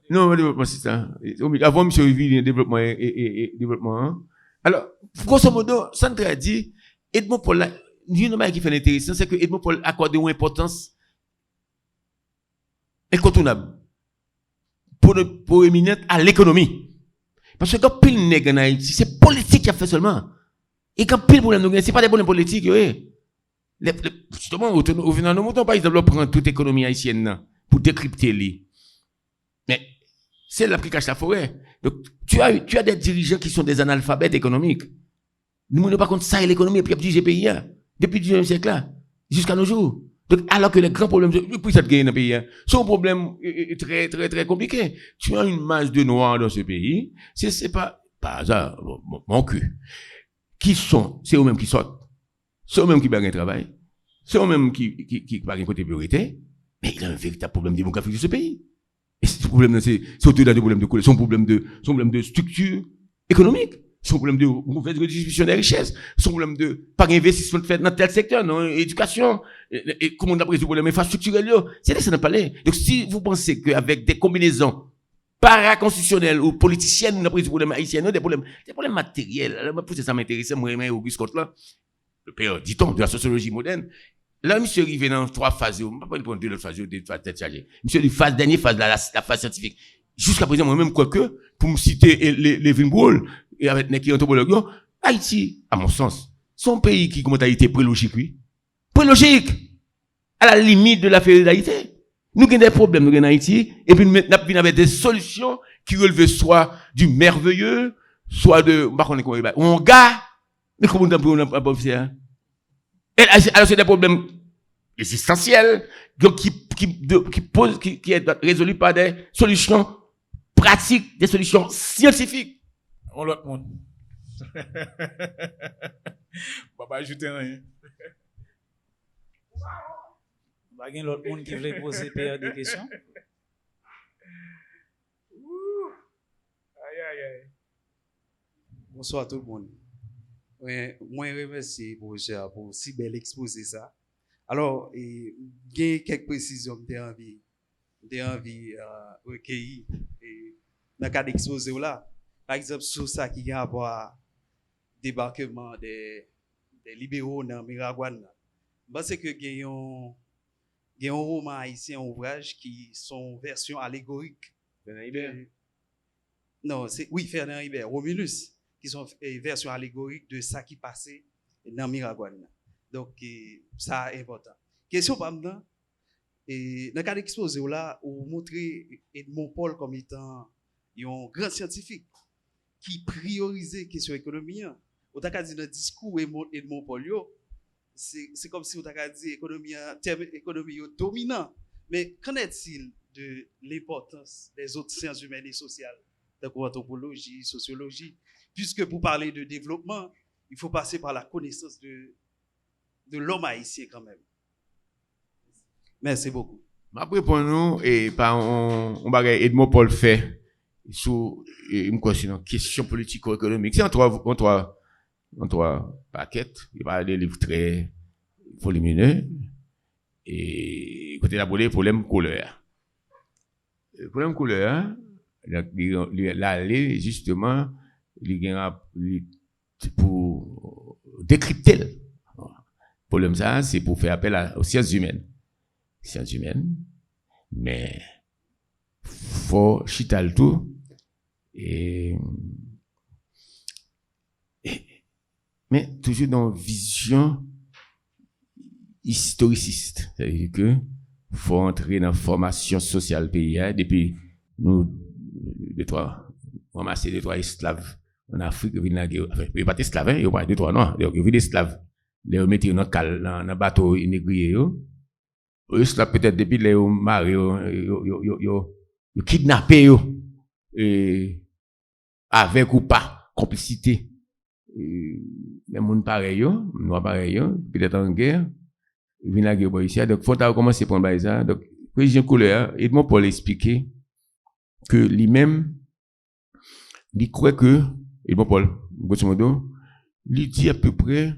Non, développement, c'est ça. Avant, monsieur Rivi, développement et développement. Hein. Alors, grosso modo, ça nous dit, Edmond Paul, il y a une qui fait intéressant, c'est que Edmond Paul accorde une importance incontournable pour éminente à l'économie. Parce que quand pile nègre en Haïti, c'est politique qui a fait seulement. Et quand pile problème, c'est pas des problèmes politiques, oui. Justement, au final, nous montons par exemple, prendre toute l'économie haïtienne pour décrypter les. Mais c'est là qui cache la forêt. Donc, tu as des dirigeants qui sont des analphabètes économiques. Nous ne pas contre ça et l'économie, et puis il y a pays, depuis le 19e siècle là, jusqu'à nos jours. Donc, alors que les grands problèmes, depuis cette guerre dans le pays, sont un problème très, très, très compliqué. Tu as une masse de noirs dans ce pays, c'est pas hasard, mon cul. Qui sont, c'est eux-mêmes qui sortent. C'est eux-mêmes qui baguent un travail. C'est eux-mêmes qui baguent un côté priorité. Mais il y a un véritable problème démographique de ce pays. Et ce problème, c'est au-delà du problème de couleur, c'est un problème de structure économique. C'est un problème de mauvaise redistribution des richesses. C'est un problème de pas d'investissement fait dans tel secteur, non, éducation. Et comment on a pris ce problème infrastructurel, c'est là que ça n'a pas l'air. Donc, si vous pensez qu'avec des combinaisons paraconstitutionnelles ou politiciennes, on a pris ce problème haïtien, des problèmes matériels. Alors, pour ça m'intéresse, moi, Auguste Comte là, le père, dit-on, de la sociologie moderne. Là, monsieur arrivé dans 3 phases, on ne peut pas prendre 2 phases, des tête chargée. Monsieur, dernière phase, la phase scientifique. Jusqu'à présent, moi-même, quoique, pour me citer les Wimbrol, et avec les anthropologues, Haïti, à mon sens, c'est un pays qui, comment a été prélogique, oui. Prélogique! À la limite de la féodalité. Nous avons des problèmes, nous en Haïti, et puis nous avons avec des solutions qui relèvent soit du merveilleux, soit de, on gars, mais comment on n'a pas fait, hein? Alors, c'est des problèmes existentiels, donc, qui est résolu par des solutions pratiques, des solutions scientifiques. On l'autre monde. Papa, ajouter rien. Il y a l'autre monde qui veut poser des questions. Aïe. Bonsoir tout le monde. Moi, je remercie professeur pour si bel exposé ça. Alors, il y a quelques précisions que j'ai envie de recueillir dans le cas d'exposé là. Par exemple, sur ça qui a rapport à débarquement des libéraux dans Miragouane. Je pense que il y a un roman haïtien, un ouvrage qui sont version allégorique. Fernand Hibert. Non, Fernand Hibert, Romulus, qui sont version allégorique de ça qui passait dans Miragouane. Donc, ça est important. Question par maintenant, dans le cas d'exposé là, on montre Edmond Paul comme étant un grand scientifique qui priorisait la question économique. On t'a dit dans le discours Edmond Paul, c'est comme si on t'a dit terme économie dominant. Mais qu'en est-il de l'importance des autres sciences humaines et sociales, de l'anthropologie, sociologie, puisque pour parler de développement, il faut passer par la connaissance de l'homme haïtien quand même. Merci beaucoup. Après pour nous et par on bagay Edmond Paul fait sous une question politico-économique. C'est en trois paquets, il va des livres très volumineux et côté d'abord problème couleur. Le problème couleur l'aller justement pour décrypter le problème ça c'est pour faire appel aux sciences humaines. Sciences humaines, mais faut chita le tout mais toujours dans une vision historiciste, c'est-à-dire que faut entrer dans la formation sociale pays depuis nous ramasser des trois esclaves en Afrique enfin pas esclaves il y a des trois noirs donc il y a des esclaves les mettre dans bateau négrier eux cela peut-être depuis les mariés yo kidnappé yo avec ou pas complicité même monde pareil yo noir pareil yo peut-être en guerre vient la guerre ici donc faut commencer prendre bail ça donc président couleur Edmond Paul expliquer que lui-même il croit que Edmond Paul grosso modo il dit à peu près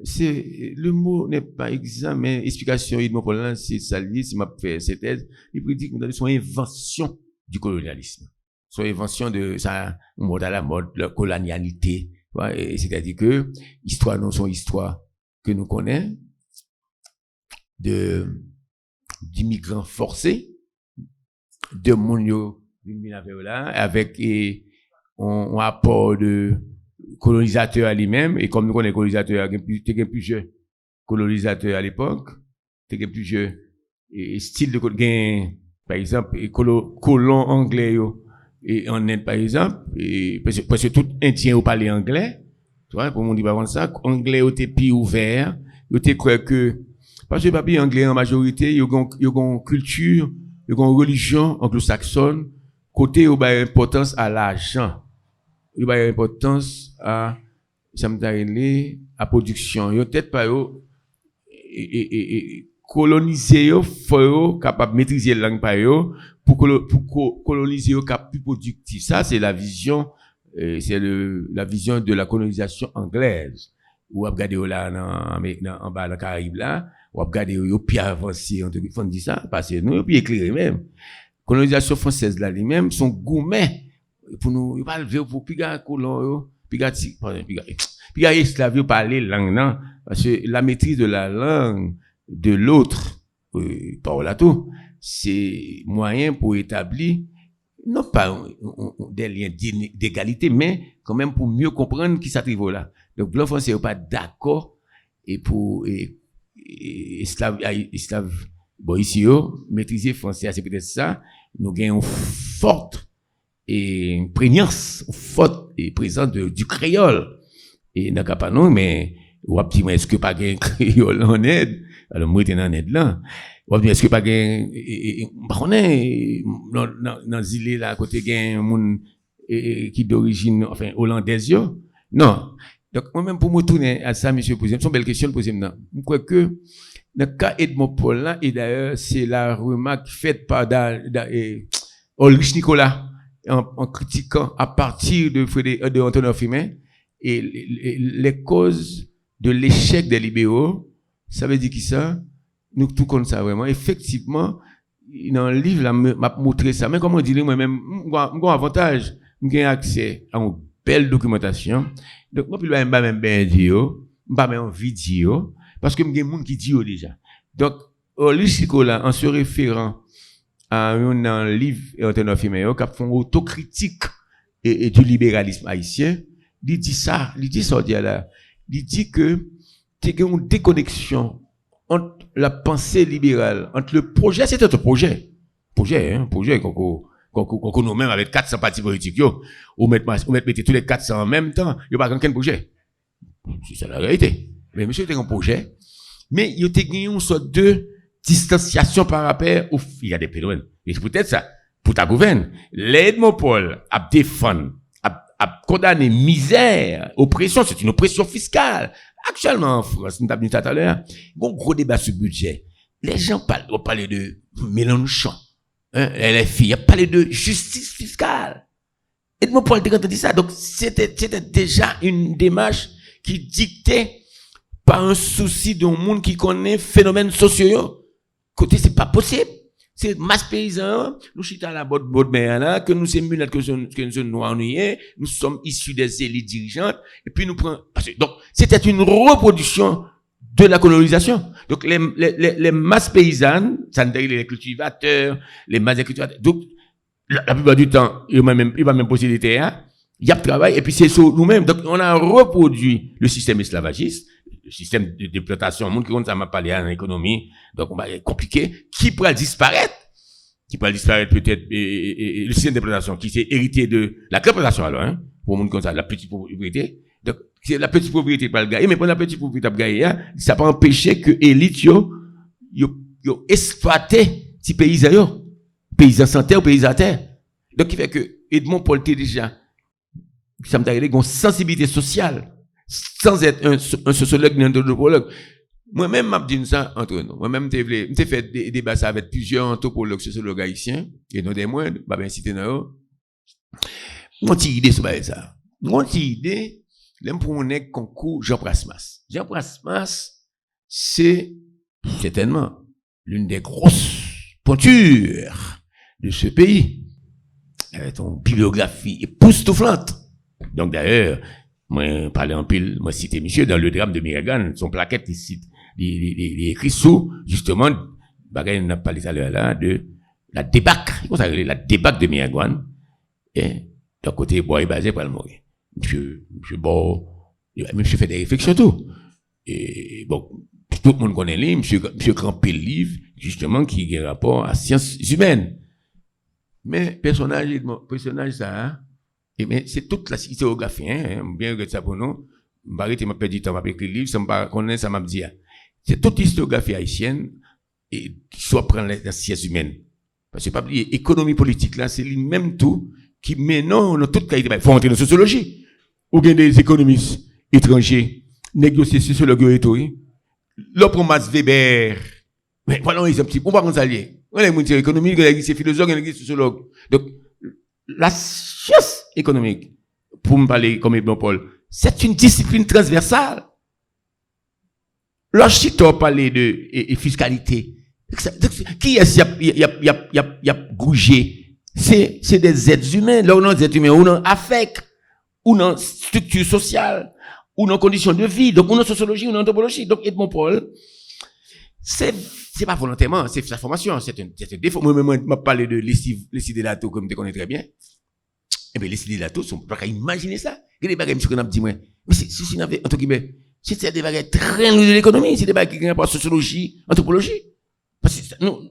c'est le mot n'est pas exact mais explication Edmond Paul là c'est ça lié si m'a fait cette thèse il prédit que son invention du colonialisme son invention de ça mode à la mode la colonialité c'est-à-dire que histoire non son histoire que nous connaissons d'immigrants forcés de moun yo là avec un apport de colonisateur à lui-même et comme nous connaissons colonisateur il y a plusieurs colonisateurs à l'époque il y a plusieurs styles de gain par exemple colon anglais et en Inde par exemple et parce que tout indien au parler anglais tu vois pour mon dire par ça anglais était plus ouvert ils étaient croire que parce que papier anglais en majorité ils ont une culture ils ont une religion anglo-saxonne côté où ba importance à l'argent il ba importance à à production yo peut-être pas yo coloniser yo faut capable maîtriser la langue pa yo pour coloniser yo cap plus productif ça c'est la vision c'est la vision de la colonisation anglaise ou a regarder là en bas dans Caraïbes là ou a regarder yo puis avancé on dit ça parce que nous puis éclairé même colonisation française là lui-même son gourmet pour nous il pas lever pour piga colon yo piga esclave parler langue non parce que la maîtrise de la langue de l'autre par là tout c'est moyen pour établir non pas des liens d'égalité mais quand même pour mieux comprendre qui ça trivo là donc blanc français pas d'accord et pour esclave bon ici maîtriser français c'est peut-être ça nous gagnons une forte prégnance forte et présence du créole et n'a pas non mais ou dit est-ce que pas gain créole en aide alors moi j'étais en aide là ou dit est-ce que pas gain on est dans île là à côté gain monde qui d'origine enfin hollandaise yo non donc moi même pour me tourner à ça monsieur président c'est une belle question poser maintenant je crois que dans le cas Edmond Paul là et d'ailleurs c'est la remarque faite par Ulrich Nicolas en critiquant à partir de Antonin Firmin et les causes de l'échec des libéraux, ça veut dire qui ça? Nous tout comme ça vraiment. Effectivement, dans le livre là m'a montré ça. Mais comme on dit moi-même, j'ai avantage, j'ai accès à une belle documentation. Donc moi puis pas même ben dire, pas même vidéo parce que j'ai monde qui dit déjà. Donc Ulrich Nicolas en se référant à un livre Antonin Firmin qui font autocritique et du libéralisme haïtien, il dit ça là. Il dit que il y a une déconnexion entre la pensée libérale, entre le projet, c'est un projet qu'on nous même avec 400 partis politiques ou mettre tous les 400 en même temps, il n'y a pas aucun projet. C'est ça la réalité. Mais monsieur, il y a un projet, mais il y a une sorte de distanciation par rapport au il y a des phénomènes. Et c'est peut-être ça pour ta gouverne. L'Edmond Paul a défendu à condamner misère, oppression, c'est une oppression fiscale. Actuellement en France, nous avons dit tout à l'heure, il y a un gros débat sur le budget. les gens parlent de Mélenchon, hein, les filles, parlent de justice fiscale. Edmond Paul a dit ça. Donc, c'était déjà une démarche qui dictait par un souci d'un monde qui connaît phénomènes sociaux. Côté, c'est pas possible. C'est masse paysan, nous chita à la botte mer là, que nous sommes munettes, que nous sommes noirs, nous sommes issus des élites dirigeantes, et puis nous prenons, donc, c'était une reproduction de la colonisation. Donc, les masses paysannes, ça ne les cultivateurs, les masses cultivateurs, donc, la plupart du temps, il va même posséder des terres, il y a travail, et puis c'est sur nous-mêmes. Donc, on a reproduit le système esclavagiste, le système de plantation, monde qui compte ça m'a parlé en économie, donc on va compliqué, qui pourra disparaître peut-être, et le système de plantation, qui s'est hérité de la plantation alors, hein, pour monde comme ça, la petite propriété. Donc, c'est la petite propriété pas le gagner, mais pour la petite propriété pas gagner, ça peut empêcher que élite yo exploiter ces paysans sans terre ou paysans à terre. Donc, il fait que Edmond Paul déjà, ça me donne une sensibilité sociale, sans être un sociologue ni un anthropologue. Moi-même, m'a dit ça entre nous. Moi-même, j'ai fait des débats avec plusieurs anthropologues, sociologues haïtiens, et non des moindres, bah, ben, cité dans eux. Mon petite idée sur ça. Mon petite idée, l'aime pour mon concours Jean Prasmas. Jean Prasmas, c'est certainement l'une des grosses pointures de ce pays. Avec une bibliographie époustouflante. Donc, d'ailleurs, moi, parler en pile, moi, cité monsieur dans le drame de Miragan, son plaquette, il écrit sous, justement, bagay, on a parlé tout à l'heure là, de la débâcle. Comment ça s'appelle? La débâcle de Miragan. Et, d'un côté, boy, basé pour le mourir. Monsieur, monsieur fait des réflexions tout. Et, bon, tout le monde connaît lui, monsieur crampé le livre, justement, qui a rapport à sciences humaines. Mais, personnage ça, hein, et mais c'est toute la historiographie, hein, bien que ça pour nous, m'arrêter m'a perdu du temps, m'a écrit le livre, ça m'a connaît, ça m'a dit, c'est toute l'historiographie haïtienne, et qui soit prendre les sciences humaines. Parce que pas oublier, économie politique, là, c'est lui-même tout, qui maintenant, dans toute qualité, il faut entrer dans la sociologie. Ou bien des économistes étrangers, négocier sociologue et tout, l'autre Max Weber, mais voilà, ils sont petits, on va en s'allier. On est monté économique, c'est philosophe, c'est sociologue. Donc, la science économique, pour me parler comme Edmond Paul, c'est une discipline transversale. Lorsque tu parles de fiscalité, qui est-ce y a gougé? C'est des êtres humains, là où on des êtres humains, ou dans affect, ou dans structure sociale, ou dans conditions de vie, donc ou dans sociologie, ou dans anthropologie. Donc Edmond Paul, c'est pas volontairement, c'est sa formation, c'est un défaut. Moi-même, je parle de Leslie Delato, comme tu connais très bien. Eh bien, Leslie Delato, on peut pas imaginer ça. Il y a des bagages qu'on a dit, mais si on avait, entre guillemets, c'est des bagages très loin de l'économie, c'est des bagages qui ont rapport à sociologie, anthropologie. Parce que, non,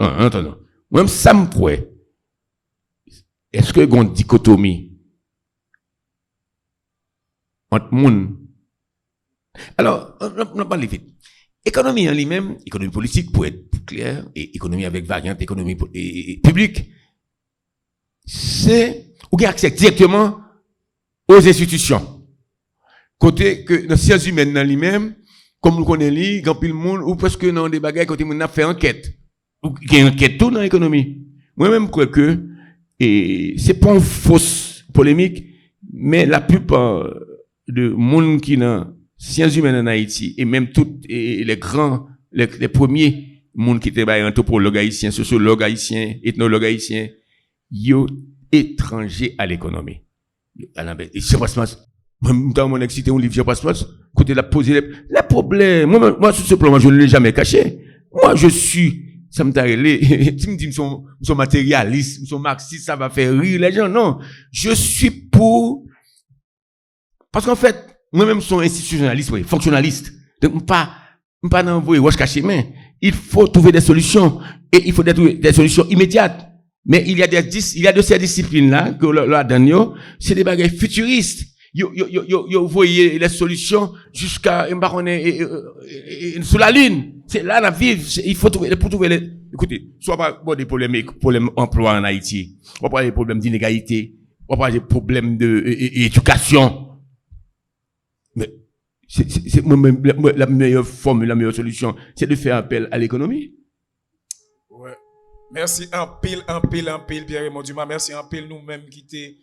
attends. Moi-même, ça me pourrait. Est-ce que il y a une dichotomie entre monde? Alors, on parle vite. Économie en lui-même, économie politique pour être plus clair, et économie avec variante, économie publique, c'est, ou qui accède directement aux institutions. Côté que, dans les sciences humaines dans lui-même, comme nous connaissons, quand le monde, ou parce que dans des bagages, quand on a fait enquête, ou qui enquête tout dans l'économie. Moi-même, crois que, et c'est pas une fausse polémique, mais la plupart de monde qui dans sciences humaines en Haïti, et même tous les grands, les premiers monde qui étaient anthropologues haïtiens, sociologues haïtiens, ethnologues haïtiens, yo étrangers à l'économie. Et je passe dans mon excité, un livre, je passe côté la poser les problèmes. Moi, sur ce plan, je ne l'ai jamais caché. Moi, je suis, ça me t'arrête, tu me dis, nous sommes matérialistes, nous sommes marxistes, ça va faire rire les gens. Non. Je suis pour, parce qu'en fait, moi-même, je suis institutionnaliste, oui, fonctionnaliste. Donc, pas d'envoyer, je cache mais il faut trouver des solutions. Et il faut trouver des solutions immédiates. Mais il y a de ces disciplines-là, que là, Daniel, c'est des bagages futuristes. Vous voyez les solutions jusqu'à, sous la lune. C'est là, la vie. Il faut trouver, pour trouver écoutez, soit pas, des problèmes emploi en Haïti. On va pas des problèmes d'inégalité. On va pas des problèmes d'éducation. Mais, c'est moi-même la meilleure formule, la meilleure solution, c'est de faire appel à l'économie. Ouais. Merci en pile, Pierre-Raymond Dumas. Merci en pile nous-mêmes qui t'es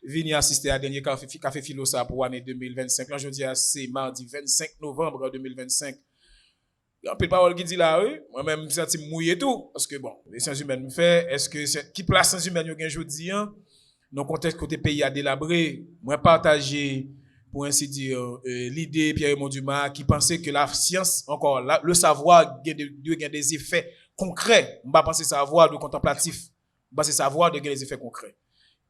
venu assister à dernier café philo ça pour l'année 2025. Là, je dis c'est mardi 25 novembre 2025. Il y a un peu de parole qui dit là, oui. Moi-même, je me sens mouillé tout. Parce que bon, les sciences humaines me fait, est-ce que, qui place sciences humaines, il y a aujourd'hui, hein? Dans le contexte côté pays a délabré, moi, partager, pour ainsi dire, l'idée, Pierre-Raymond Dumas, qui pensait que la science, encore là, le savoir, il y a des effets concrets. Je ne vais pas penser savoir de contemplatif. Je ne vais pas penser savoir de des effets concrets.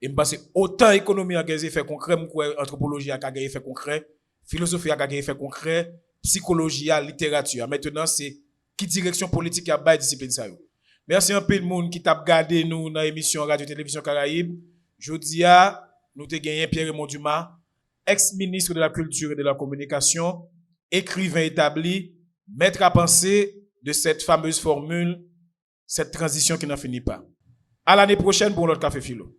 Et je pense autant économie a des effets concrets, anthropologie a des effets concrets, philosophie a des effets concrets, psychologie, littérature. Maintenant, c'est qui direction politique a bail discipline ça. Merci un peu de monde qui t'a regardé nous dans l'émission Radio-Télévision Caraïbe. Jodi a, nous te gagné Pierre-Raymond Dumas, ex-ministre de la Culture et de la Communication, écrivain établi, maître à penser de cette fameuse formule, cette transition qui n'en finit pas. À l'année prochaine pour notre café philo.